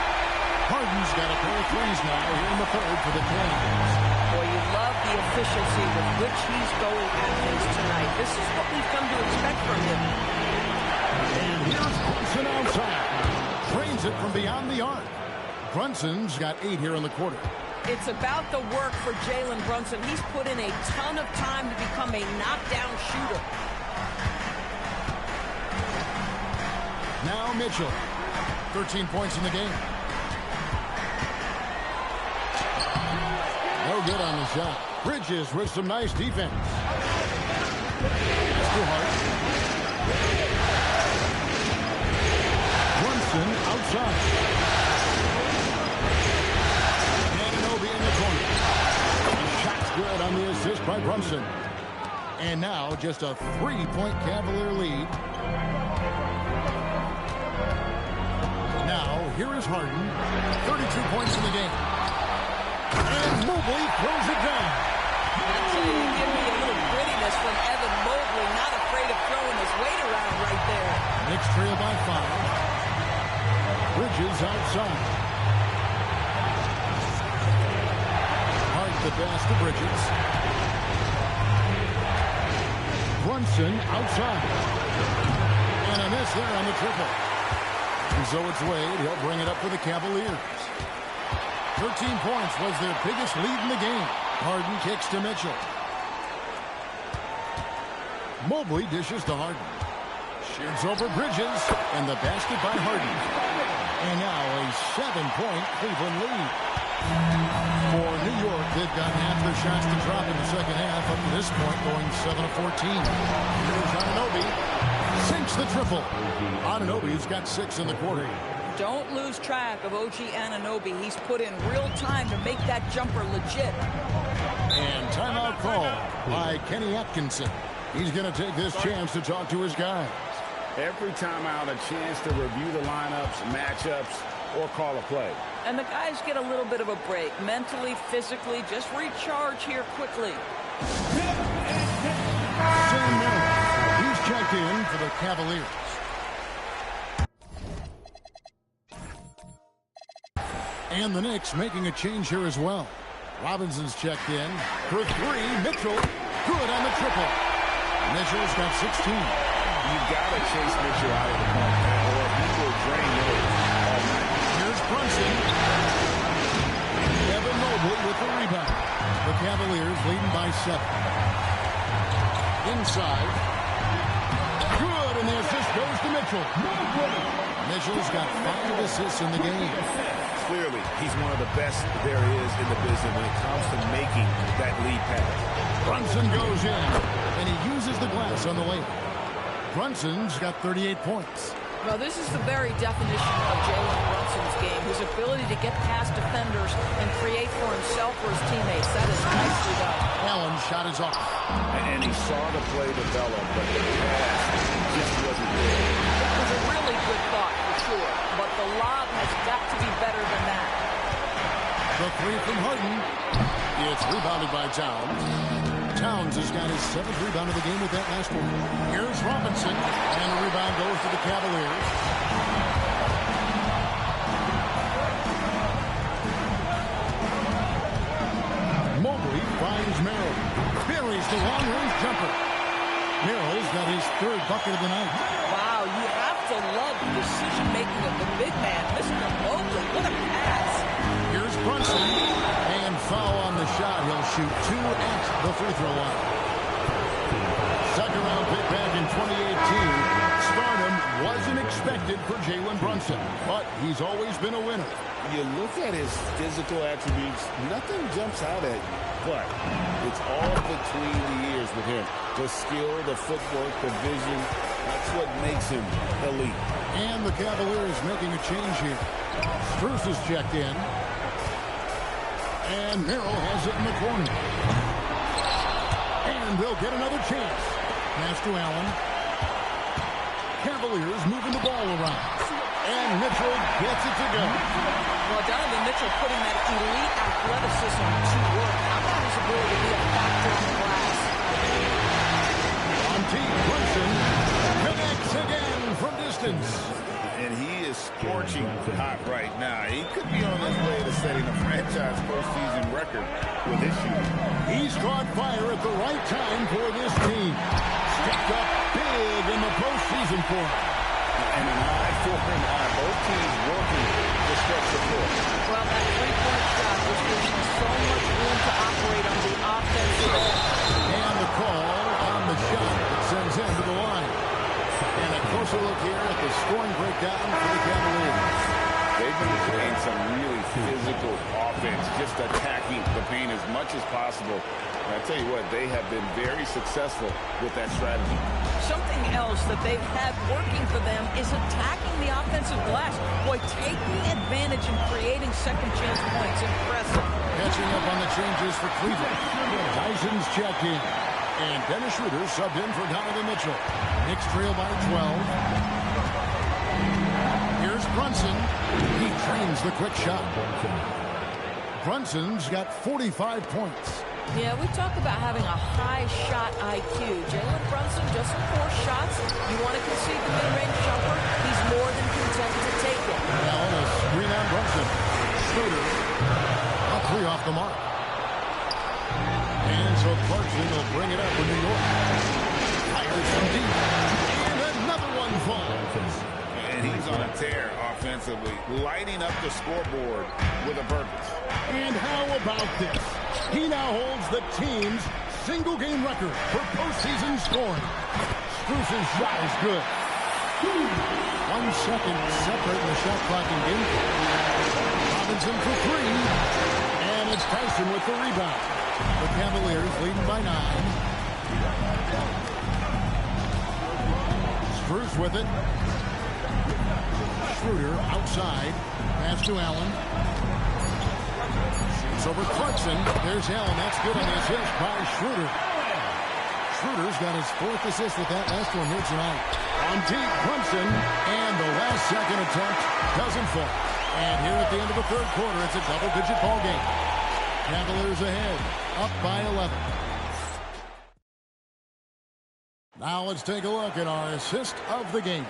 Harden's got a pair of threes now here in the third for the Cavaliers. Boy, you love the efficiency with which he's going at things tonight. This is what we've come to expect from him. And here's Brunson outside. Trains it from beyond the arc. Brunson's got 8 here in the quarter. It's about the work for Jalen Brunson. He's put in a ton of time to become a knockdown shooter. Now Mitchell. 13 points in the game. No good on the shot. Bridges with some nice defense. That's too hard. Brunson outside. Anunoby in the corner. The shot's good on the assist by Brunson. And now just a 3-point Cavalier lead. Now, here is Harden. 32 points in the game. And Mobley throws it down. Actually, you give me a little grittiness from Evan Mobley, not afraid of throwing his weight around right there. Knicks trail by 5. Bridges outside. Hard the pass to Bridges. Brunson outside. And a miss there on the triple. And so it's Wade. He'll bring it up for the Cavaliers. 13 points was their biggest lead in the game. Harden kicks to Mitchell. Mobley dishes to Harden. Shoots over Bridges. And the basket by Harden. And now a 7-point Cleveland lead. For New York, they've got half their shots to drop in the second half. Up to this point, going 7 of 14. Here's Anunoby. Sinks the triple. Anunoby's got 6 in the quarter. Don't lose track of OG Anunoby. He's put in real time to make that jumper legit. And timeout call by Kenny Atkinson. He's going to take this chance to talk to his guys. Every timeout, a chance to review the lineups, matchups, or call a play. And the guys get a little bit of a break. Mentally, physically, just recharge here quickly. Sam Merrill, he's checked in for the Cavaliers. And the Knicks making a change here as well. Robinson's checked in for 3. Mitchell, good on the triple. Mitchell's got 16. You've got to chase Mitchell out of the park, or he will drain those all night. Here's Brunson. Evan Mobley with the rebound. The Cavaliers leading by 7. Inside. Good, and the assist goes to Mitchell. Mitchell's got 5 assists in the game. Clearly, he's one of the best there is in the business when it comes to making that lead pass. Brunson goes in, and he uses the glass on the layup. Brunson's got 38 points. Well, this is the very definition of Jalen Brunson's game, his ability to get past defenders and create for himself or his teammates. That is nicely done. Allen's shot is off. And he saw the play develop, but the pass just wasn't there. It was a really good thought, for sure, but the lob has got to be better than that. The three from Harden. It's rebounded by Towns. Towns has got his 7th rebound of the game with that last one. Here's Robinson, and the rebound goes to the Cavaliers. Mobley finds Merrill. Buries the long-range jumper. Merrill's got his 3rd bucket of the night. Wow, you have to love the decision-making of the big man, Mr. Mobley. What a pass. Here's Brunson, and foul on the shot. He'll shoot 2 at the free throw line. Second round pick back in 2018. Stardom wasn't expected for Jalen Brunson, but he's always been a winner. You look at his physical attributes, nothing jumps out at you, but it's all between the ears with him. The skill, the footwork, the vision, that's what makes him elite. And the Cavaliers making a change here. Strus is checked in. And Merrill has it in the corner. And they'll get another chance. Pass to Allen. Cavaliers moving the ball around. And Mitchell gets it to go. Well, Donovan Mitchell putting that elite athleticism to work. How about his ability to be a factor on the glass? On deep, Brunson connects again from distance. And he is scorching hot right now. He could be on his way to setting a franchise postseason record with this shooting. He's caught fire at the right time for this team. Stepped up big in the postseason for him. And an eye for an eye. Both teams working to stretch the floor. Well, that three-point shot was giving him so much room to operate on the offensive end. And the call on the shot that sends him to the line. And a closer look here at the scoring breakdown for the Cavaliers. They've been playing some really physical offense, just attacking the paint as much as possible. And I tell you what, they have been very successful with that strategy. Something else that they've had working for them is attacking the offensive glass. Boy, taking advantage and creating second-chance points. Impressive. Catching up on the changes for Cleveland. Tyson's checked in. And Dennis Schroeder subbed in for Donovan Mitchell. Knicks trail by 12. Here's Brunson. He trains the quick shot. Brunson's got 45 points. Yeah, we talk about having a high shot IQ. Jalen Brunson, just 4 shots. You want to concede the mid-range jumper, he's more than content to take it. Now a screen on Brunson. Schroeder. A 3 off the mark. And so Clarkson will bring it up for New York. Fires from deep. And another one falls. And he's on a tear offensively, lighting up the scoreboard with a purpose. And how about this? He now holds the team's single-game record for postseason scoring. Strus's shot is good. 1 second separating the shot clock in game. Robinson for 3. And it's Tyson with the rebound. The Cavaliers leading by 9. Strus with it. Schroeder outside. Pass to Allen. Shoots over Clarkson. There's Allen. That's good on the assist by Schroeder. Schroeder's got his 4th assist with that last one here tonight. On deep, Brunson. And the last second attempt doesn't fall. And here at the end of the 3rd quarter, it's a double-digit ball game. Cavaliers ahead, up by 11. Now let's take a look at our assist of the game.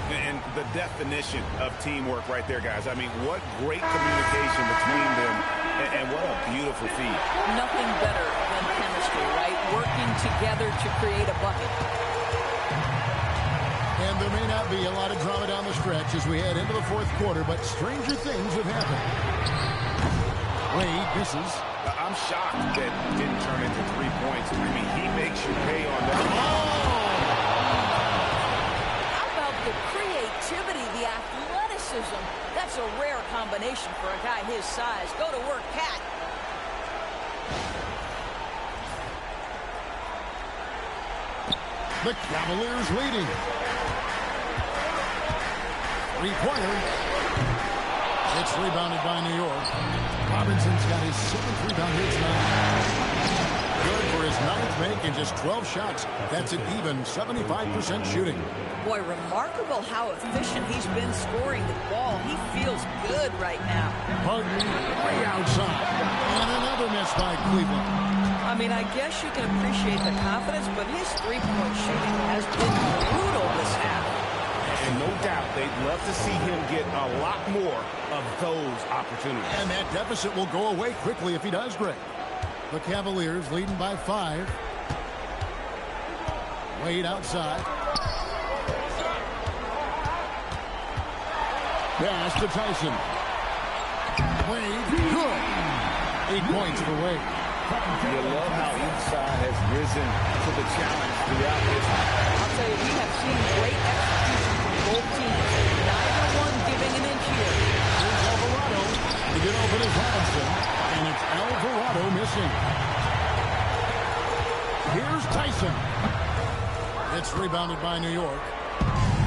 And the definition of teamwork right there, guys. I mean, what great communication between them, and what a beautiful feat. Nothing better than chemistry, right? Working together to create a bucket. And there may not be a lot of drama down the stretch as we head into the 4th quarter, but stranger things have happened. Wade misses. I'm shocked that didn't turn into 3 points. I mean, he makes you pay on that. How about the creativity, the That's a rare combination for a guy his size. Go to work, Cat. The Cavaliers leading. Three-pointer. It's rebounded by New York. Robinson's got his 7th rebound here tonight. Good for his 9th make and just 12 shots. That's an even 75% shooting. Boy, remarkable how efficient he's been scoring the ball. He feels good right now. Harden way outside. And another miss by Cleveland. I mean, I guess you can appreciate the confidence, but his three-point shooting has been brutal this half. And no doubt, they'd love to see him get a lot more of those opportunities. And that deficit will go away quickly if he does, Greg. The Cavaliers leading by 5. Wade outside. Pass to Tyson. Wade, good. 8 points for Wade. You love how each side has risen to the challenge throughout this. I'll tell you, we have seen great execution from both teams. Neither one giving an inch here. Here's Alvarado. The good open is Robinson. And it's Alvarado missing. Here's Tyson. It's rebounded by New York.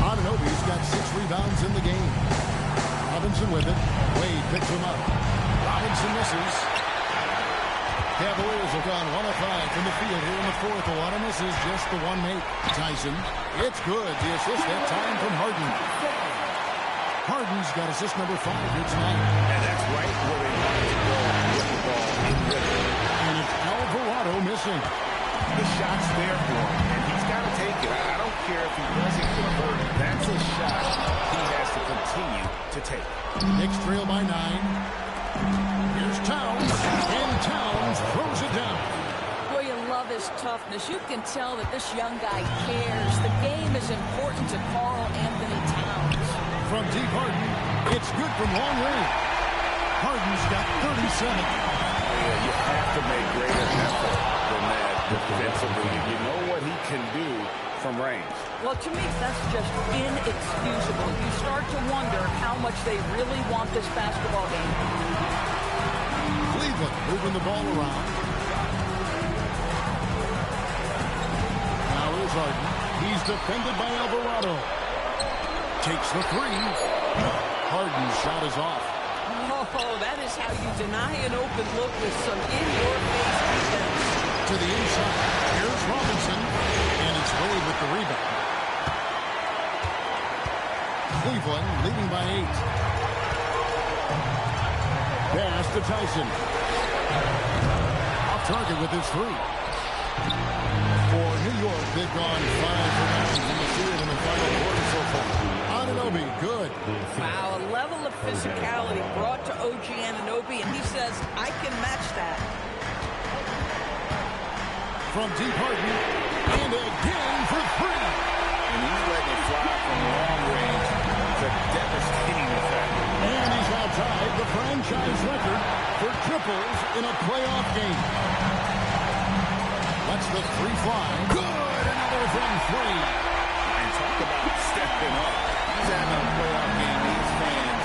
Anunoby's got 6 rebounds in the game. Robinson with it. Wade picks him up. Robinson misses. Cavaliers have gone 1 of 5 from the field here in the 4th. A lot of misses, just the 1 make. Tyson, it's good. The assist that time from Harden. Harden's got assist number 5 here tonight. And that's right where they want to go with the ball. And it's Alvarado missing. The shot's there for him, and he's got to take it. I don't care if he doesn't convert it. That's a shot he has to continue to take. Knicks trail by 9. Here's Towns, and Towns throws it down. Boy, you love his toughness. You can tell that this young guy cares. The game is important to Karl Anthony Towns. From deep Harden, it's good from long range. Harden's got 37. Yeah, you have to make greater effort than that defensively. You know what he can do from range. Well, to me, that's just inexcusable. You start to wonder how much they really want this basketball game. Cleveland moving the ball around. Now here's Harden. He's defended by Alvarado. Takes the 3. Harden's shot is off. Oh, that is how you deny an open look with some in-your-face defense. To the inside. Here's Robinson. And it's Wade with the rebound. Cleveland leading by 8. Pass to Tyson. Off target with his 3. For New York, they've gone 5 for 9 from the field in the final quarter so far. Anunoby, good. Wow, a level of physicality brought to OG Anunoby, and he says, I can match that. From deep Harden, and again for 3. And he's letting it fly from long range. It's a devastating effect. And he's now tied the franchise record for triples in a playoff game. That's the 3 fly. Good, another from 3. And talk about stepping up. He's having a playoff game these fans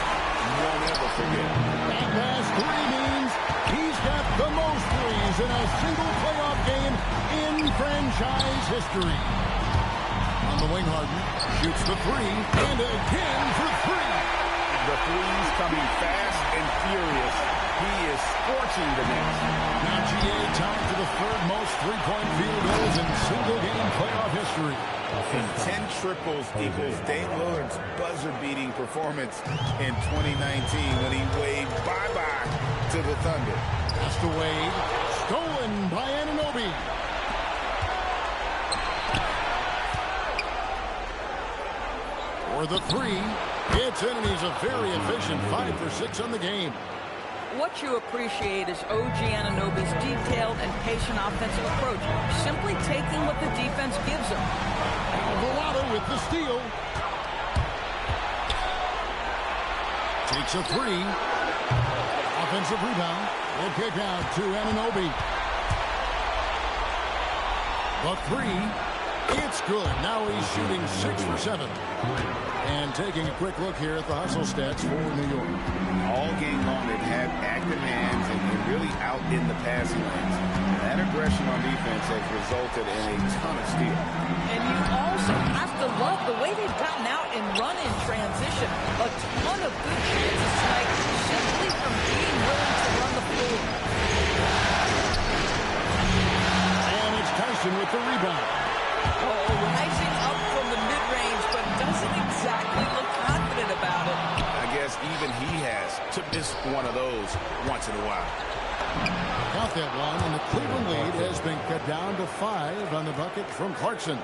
won't ever forget. That last 3 means he's got the most threes in a single playoff game in franchise history. On the wing, Harden shoots the 3, and again for 3. The threes coming fast and furious. He is scorching the Knicks. Now GA tied for the 3rd most 3-point field goals in single-game playoff history. And 10 triples equals Dame Lillard's buzzer-beating performance in 2019 when he waved bye-bye to the Thunder. Pass to Wade. Stolen by Anunoby. For the 3, it's in, and he's a very efficient 5 for 6 on the game. What you appreciate is OG Anunoby's detailed and patient offensive approach, simply taking what the defense gives him. Alvarado with the steal. Takes a 3. Offensive rebound. Will kick out to Anunoby. The 3. It's good. Now he's shooting 6 for 7. And taking a quick look here at the hustle stats for New York. All game long, they've had active hands and really out in the passing lanes. That aggression on defense has resulted in a ton of steals. And you also have to love the way they've gotten out and run in transition. A ton of good chances tonight simply from being willing to run the floor. And it's Tyson with the rebound. Oh, rising up from the mid-range, but doesn't exactly look confident about it. I guess even he has to miss one of those once in a while. Got that one, and the Cleveland lead has been cut down to 5 on the bucket from Clarkson.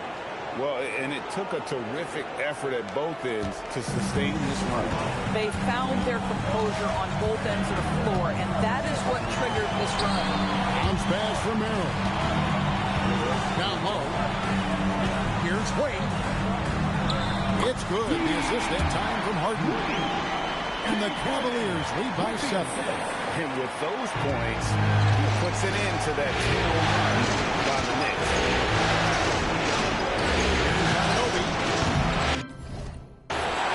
Well, and it took a terrific effort at both ends to sustain this run. They found their composure on both ends of the floor, and that is what triggered this run. Bounce pass from Merrill. Down low. Here's Wade. It's good. The assist that time from Harden. And the Cavaliers lead by 7. And with those points, he puts it into that 2-0 run by the Knicks.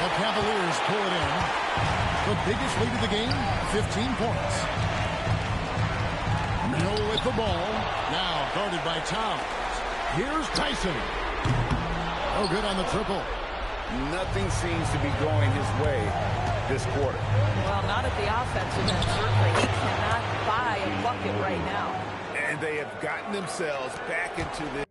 The Cavaliers pull it in. The biggest lead of the game, 15 points. Merrill with the ball. Now guarded by Towns. Here's Tyson. Oh, good on the triple. Nothing seems to be going his way this quarter. Well, not at the offensive end, certainly. He cannot buy a bucket right now. And they have gotten themselves back into this.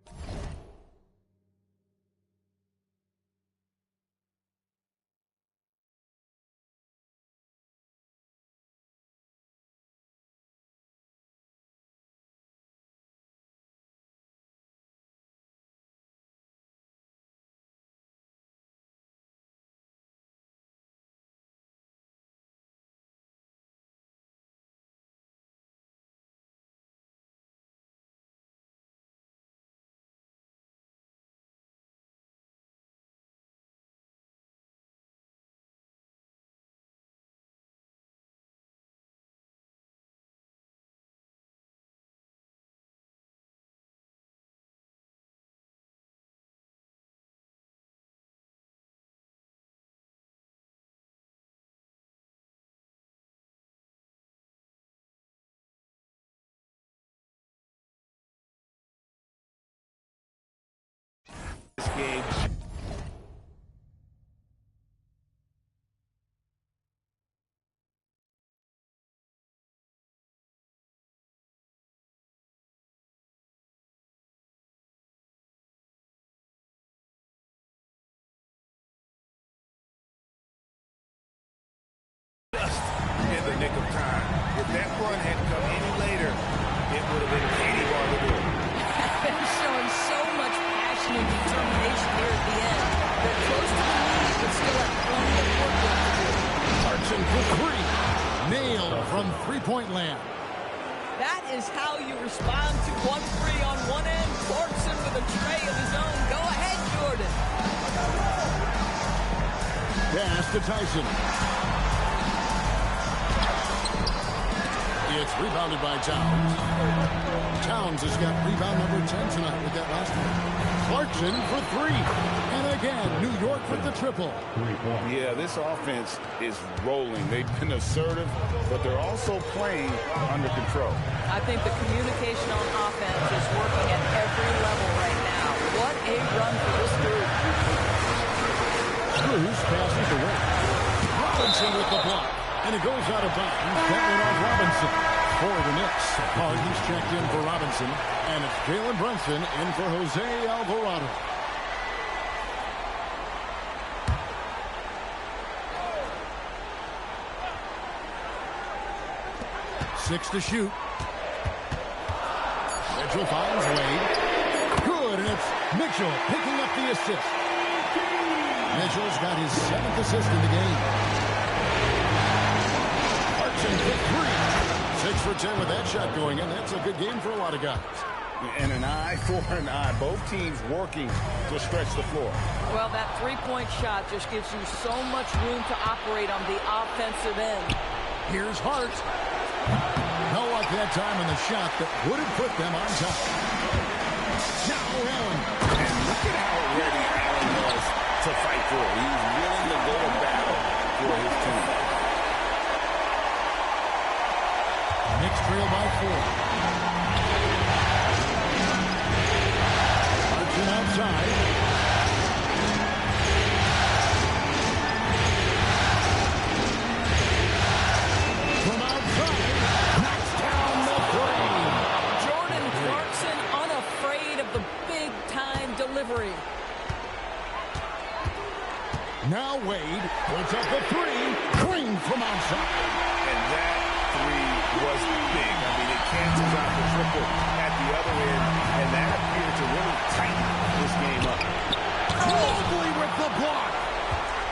Game. Just in the nick of time. If that run had come any later, it would have been Katie bar the door. They're showing so much passion and determination here at the end. They're close to the lead, but still have plenty of work left to do. Clarkson for 3. Nailed from three-point land. That is how you respond to 1-3 on one end. Clarkson with a tray of his own. Go ahead, Jordan. Pass to Tyson. It's rebounded by Towns. Towns has got rebound number 10 tonight with that last one. Clarkson for 3. And again, New York with the triple. Yeah, this offense is rolling. They've been assertive, but they're also playing under control. I think the communication on offense is working at every level right now. What a run for this group. Cruz passes away. Robinson with the block. And it goes out of bounds. That one off Robinson. For the Knicks, Harden's checked in for Robinson. And it's Jalen Brunson in for Jose Alvarado. Six to shoot. Mitchell finds Wade. Good, and it's Mitchell picking up the assist. Mitchell's got his 7th assist in the game. Clarkson for 3. 6 for 10 with that shot going in. That's a good game for a lot of guys. And an eye for an eye. Both teams working to stretch the floor. Well, that three-point shot just gives you so much room to operate on the offensive end. Here's Hart. No luck that time on the shot that would have put them on top. Now Allen. And look sure. He's willing to go to battle for his team. Knicks trail by 4. Marching outside. From outside, knocks down the three. Jordan Clarkson unafraid of the big-time delivery. Now Wade puts up the three. Green from outside. And that three was big. I mean, it cancels out the triple at the other end, and that appeared to really tighten this game up. Mobley with the block.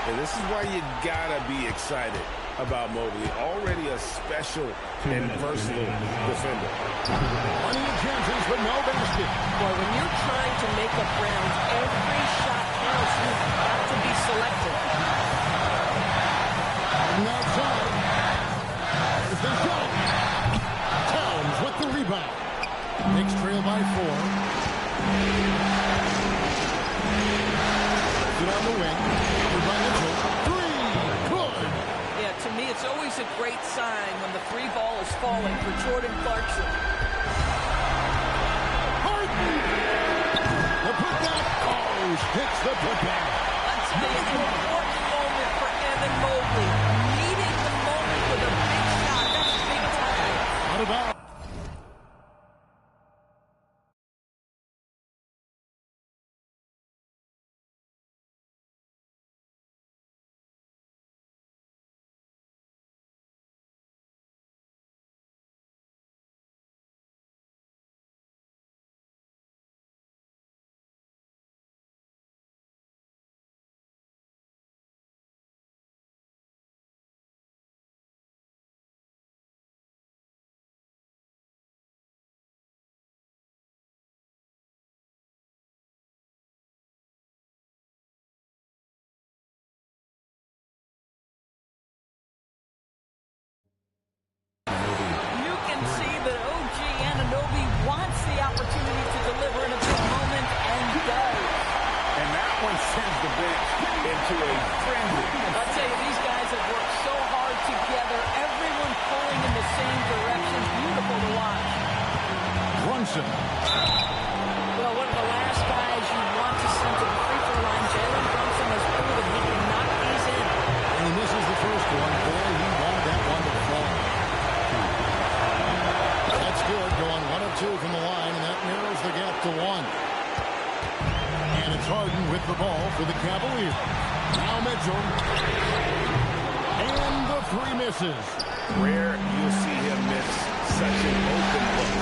And this is why you gotta be excited about Mobley. Already a special and versatile defender. Plenty of chances, but no basket. Boy, when you're trying to make up ground, every shot counts. You've got to be selective. And outside. Is the shot. Towns with the rebound. Knicks trail by 4. Good on the wing. Good by Mitchell. Three. Good. Yeah, to me, it's always a great sign when the free ball is falling for Jordan Clarkson. Harden. The putback. Oh, hits the putback. That's the important moment for Evan Mobley. Meeting the moment with a big shot. That's big time. What about? You can see that OG Anunoby wants the opportunity to deliver in a big moment and does. And that one sends the bench into a frenzy. I'll tell you, these guys have worked so hard together. Everyone pulling in the same direction. Beautiful to watch. Brunson. Well, one of the last guys you want to send to the free throw line, Jalen Brunson has proven he can knock these in. And he misses the first one. Boy, he wanted that one to fall. That's good. Going 1 of 2 from the line, and that narrows the gap to 1. And it's Harden with the ball for the Cavaliers. Now Mitchell. And the three misses. Rare you'll see him miss such an open look.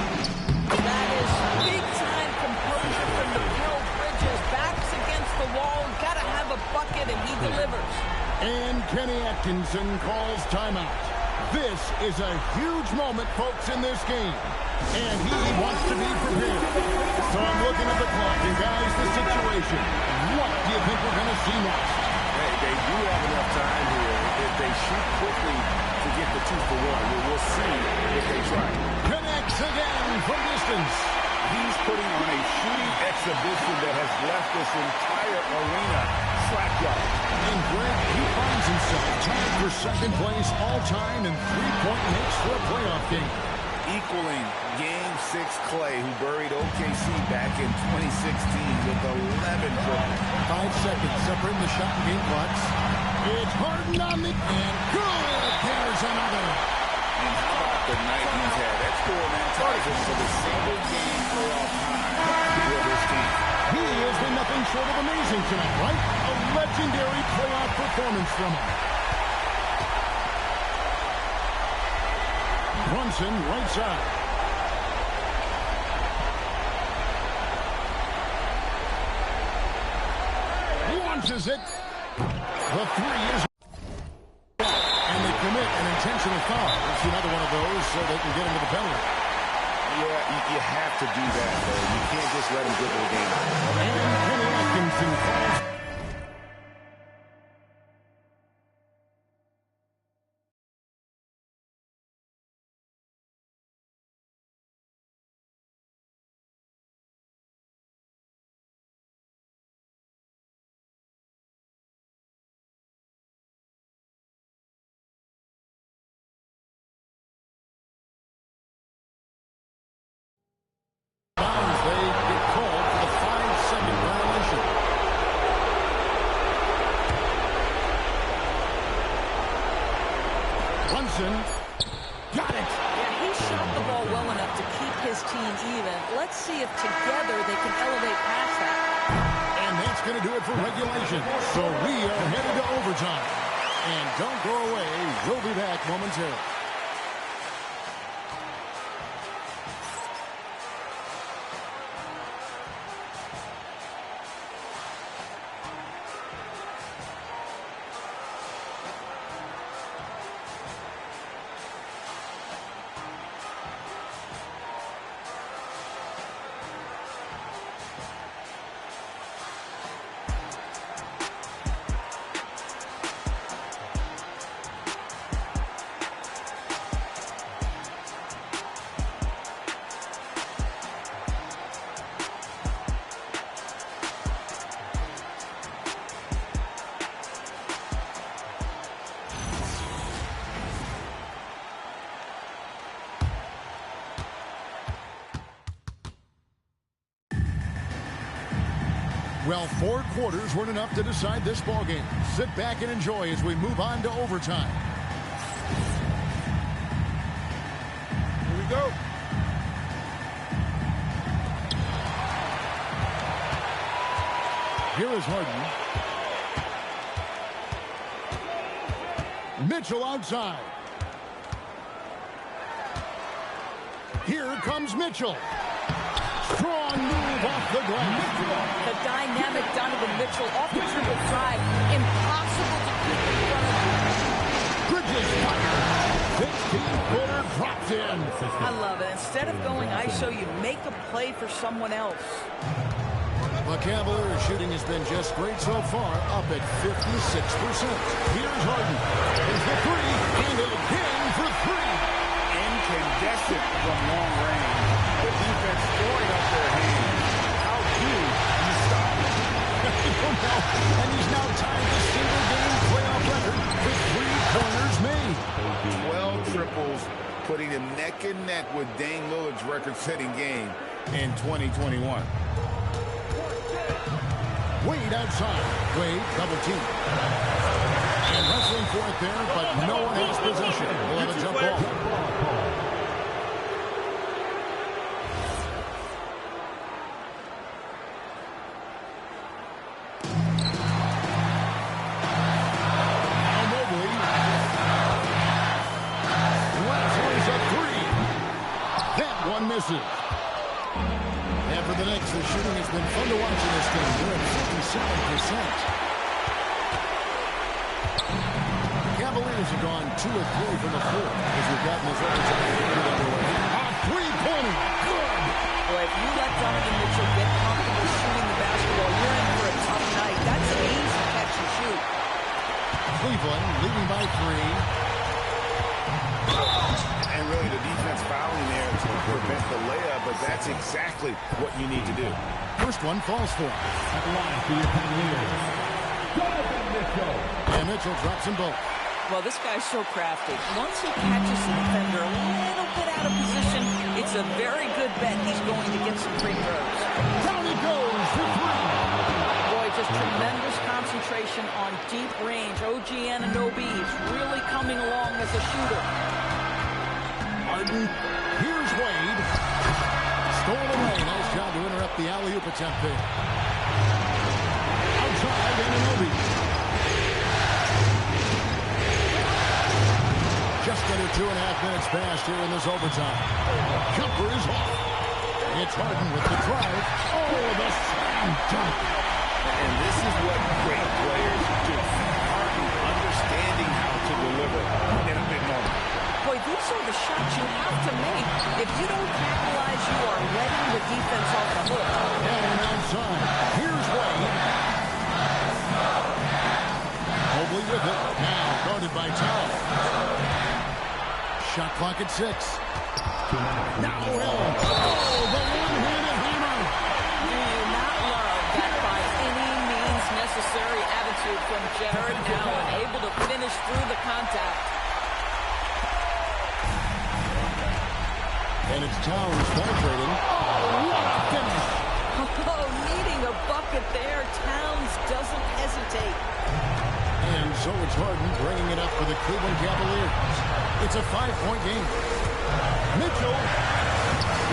That is big-time composure from the Bill Bridges. Backs against the wall. Got to have a bucket, and he delivers. And Kenny Atkinson calls timeout. This is a huge moment, folks, in this game. And he wants to be prepared. So I'm looking at the clock. And, guys, the situation. What do you think we're going to see next? Hey, they do have enough time here. If they shoot quickly to get the 2 for 1, we'll see if they try. Connects again from distance. He's putting on a shooting exhibition that has left this entire arena slack-jawed. And Greg, he finds himself tied for second place all-time in three-point makes for a playoff game. Equaling Game 6 Clay, who buried OKC back in 2016 with 11 triples. 5 seconds separating the shot and game clocks. It's Harden on the and good. There's another. And how about the night he's had? That score now ties him for the single-game playoff high for this team. He has been nothing short of amazing tonight, right? A legendary playoff performance from him. Brunson, right side. Launches it. The three is and they commit an intentional foul. It's another one of those so they can get into the penalty. Yeah, you have to do that, though. You can't just let him get to the game. And Kenny Atkinson calls Johnson. Got it. Yeah, he shot the ball well enough to keep his team even. Let's see if together they can elevate past that. And that's going to do it for regulation. So we are headed to overtime. And don't go away. We'll be back momentarily. Well, 4 quarters weren't enough to decide this ballgame. Sit back and enjoy as we move on to overtime. Here we go. Here is Harden. Mitchell outside. Here comes Mitchell. Strong move off the glass. The dynamic Donovan Mitchell off the dribble drive. Impossible to keep in front of. Bridges fire. 15-footer dropped in. I love it. Instead of going ISO, you make a play for someone else. The Cavaliers shooting has been just great so far, up at 56%. Here's Harden. There's the three, and again for three. Incandescent from long range. The defense throwing up their hands. How do you stop him? I don't know. And he's now tied the single-game playoff record with 3 corners made. 12 triples, putting him neck and neck with Dame Lillard's record-setting game in 2021. Wade outside. Wade double team. And wrestling for it there, but no one has possession. We'll have a jump ball. Misses. And for the Knicks, the shooting has been fun to watch in this game. They're at 57%. Cavaliers have gone 2 of 3 from the floor as we've gotten this overtime period underway. A three-pointer. Good. Boy, if you let Donovan Mitchell get comfortable shooting the basketball, you're in for a tough night. That's an easy catch and shoot. Cleveland leading by 3. And really the defense fouling there to prevent the layup, but that's exactly what you need to do. First one falls for him. At the line for your Cavaliers, Donovan Mitchell. And Mitchell drops them both. Well, this guy's so crafty. Once he catches the defender a little bit out of position, it's a very good bet he's going to get some free throws. Down he goes for 3. Boy, just tremendous concentration on deep range. OG Anunoby is really coming along as a shooter. Harden. Here's Wade. Stolen away. Nice job to interrupt the alley-oop attempt there. Outside, Anunoby. Just under 2.5 minutes passed here in this overtime. Jumper is off. It's Harden with the drive. Oh, the slam dunk. And this is what great players do. Harden understanding how to deliver in a big moment. Boy, these are the shots you have to make. If you don't capitalize, you are letting the defense off the hook. And outside. Here's Wade. Mobley with it. Now guarded by Towel. Shot clock at 6. Now Hill. Oh, the one-handed hammer. Do you not love that by any means necessary attitude from Jared Allen, able to finish through the contact? And it's Towers penetrating. Oh, what a finish. Oh, needing a bucket there. Towns doesn't hesitate. And so it's Harden bringing it up for the Cleveland Cavaliers. It's a 5-point game. Mitchell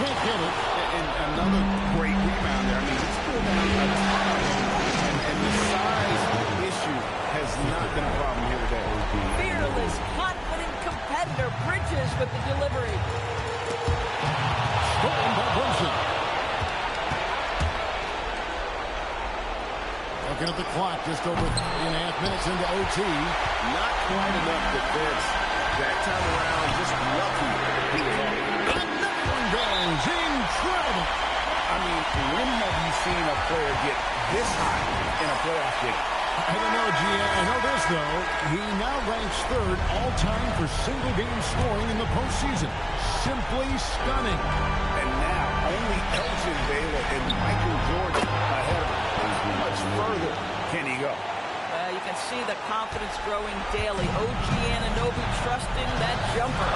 can't get it. And another great rebound there. I mean, he's pulled down a ton of them, and the size issue has not been a problem here today. Fearless, confident competitor. Bridges with the delivery. Stolen by Brunson. Looking at the clock, just over 3.5 minutes into OT. Not quite enough defense. That time around, just lucky he was on. Another one goes. Incredible. I mean, when have you seen a player get this high in a playoff game? I don't know, GM. I know this, though. He now ranks third all-time for single-game scoring in the postseason. Simply stunning. And now, only Elgin Baylor and Michael Jordan ahead of him. How much further can he go? You can see the confidence growing daily. OG Anunoby trusting that jumper.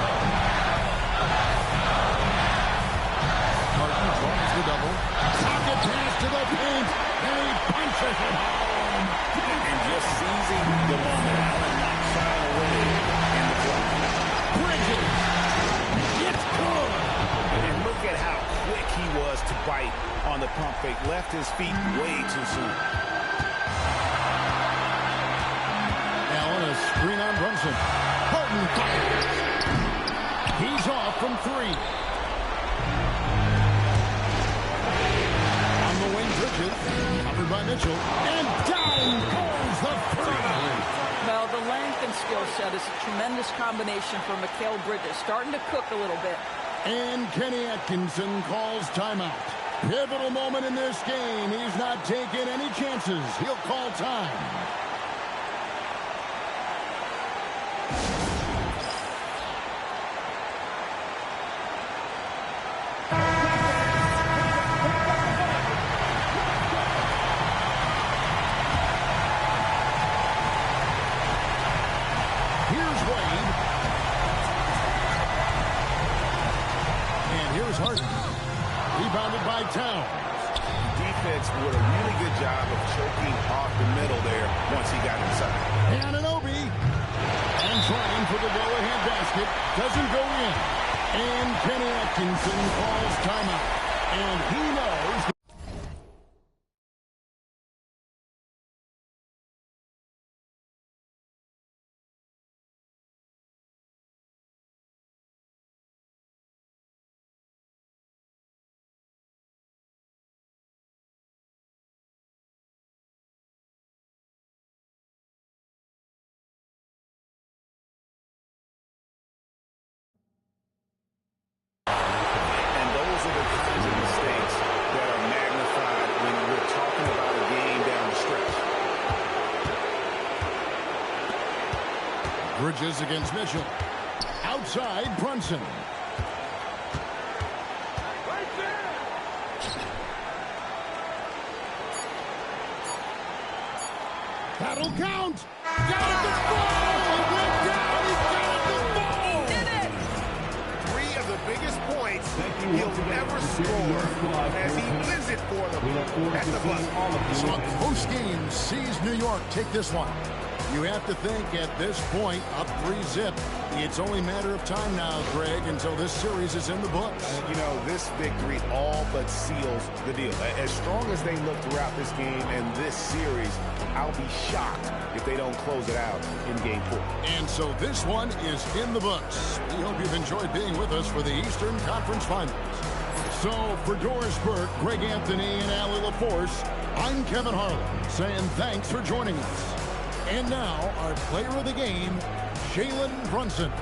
Harden draws the double. Pocket pass to the paint, and he punches it home. And just seizing the moment, Allen not shying away in the play. Bridges. It's good. And look at how quick he was to bite on the pump fake. Left his feet way too soon. Allen, a screen on Brunson. Harden fires. He's off from three. On the wing, Bridges. Covered by Mitchell. And down goes the three. Well, the length and skill set is a tremendous combination for Mikal Bridges. Starting to cook a little bit. And Kenny Atkinson calls timeout. Pivotal moment in this game. He's not taking any chances. He'll call time. Here's Wade. And here's Harden. Rebounded by Towns. Defense did a really good job of choking off the middle there once he got inside. Anunoby. And trying for the go-ahead basket. Doesn't go in. And Kenny Atkinson calls timeout. And he knows... And those are the kinds of mistakes that are magnified when we're talking about a game down the stretch. Bridges against Mitchell. Outside, Brunson. That'll count. Got it to fall. He went down. He got it to fall. Did it! Three of the biggest points he'll ever score as he wins it for them at the buzzer. So a close game sees New York take this one. You have to think at this point, up 3-0. It's only a matter of time now, Greg, until this series is in the books. You know, this victory all but seals the deal. As strong as they look throughout this game and this series, I'll be shocked if they don't close it out in Game 4. And so this one is in the books. We hope you've enjoyed being with us for the Eastern Conference Finals. So for Doris Burke, Greg Anthony, and Allie LaForce, I'm Kevin Harlan saying thanks for joining us. And now, our player of the game, Jalen Brunson.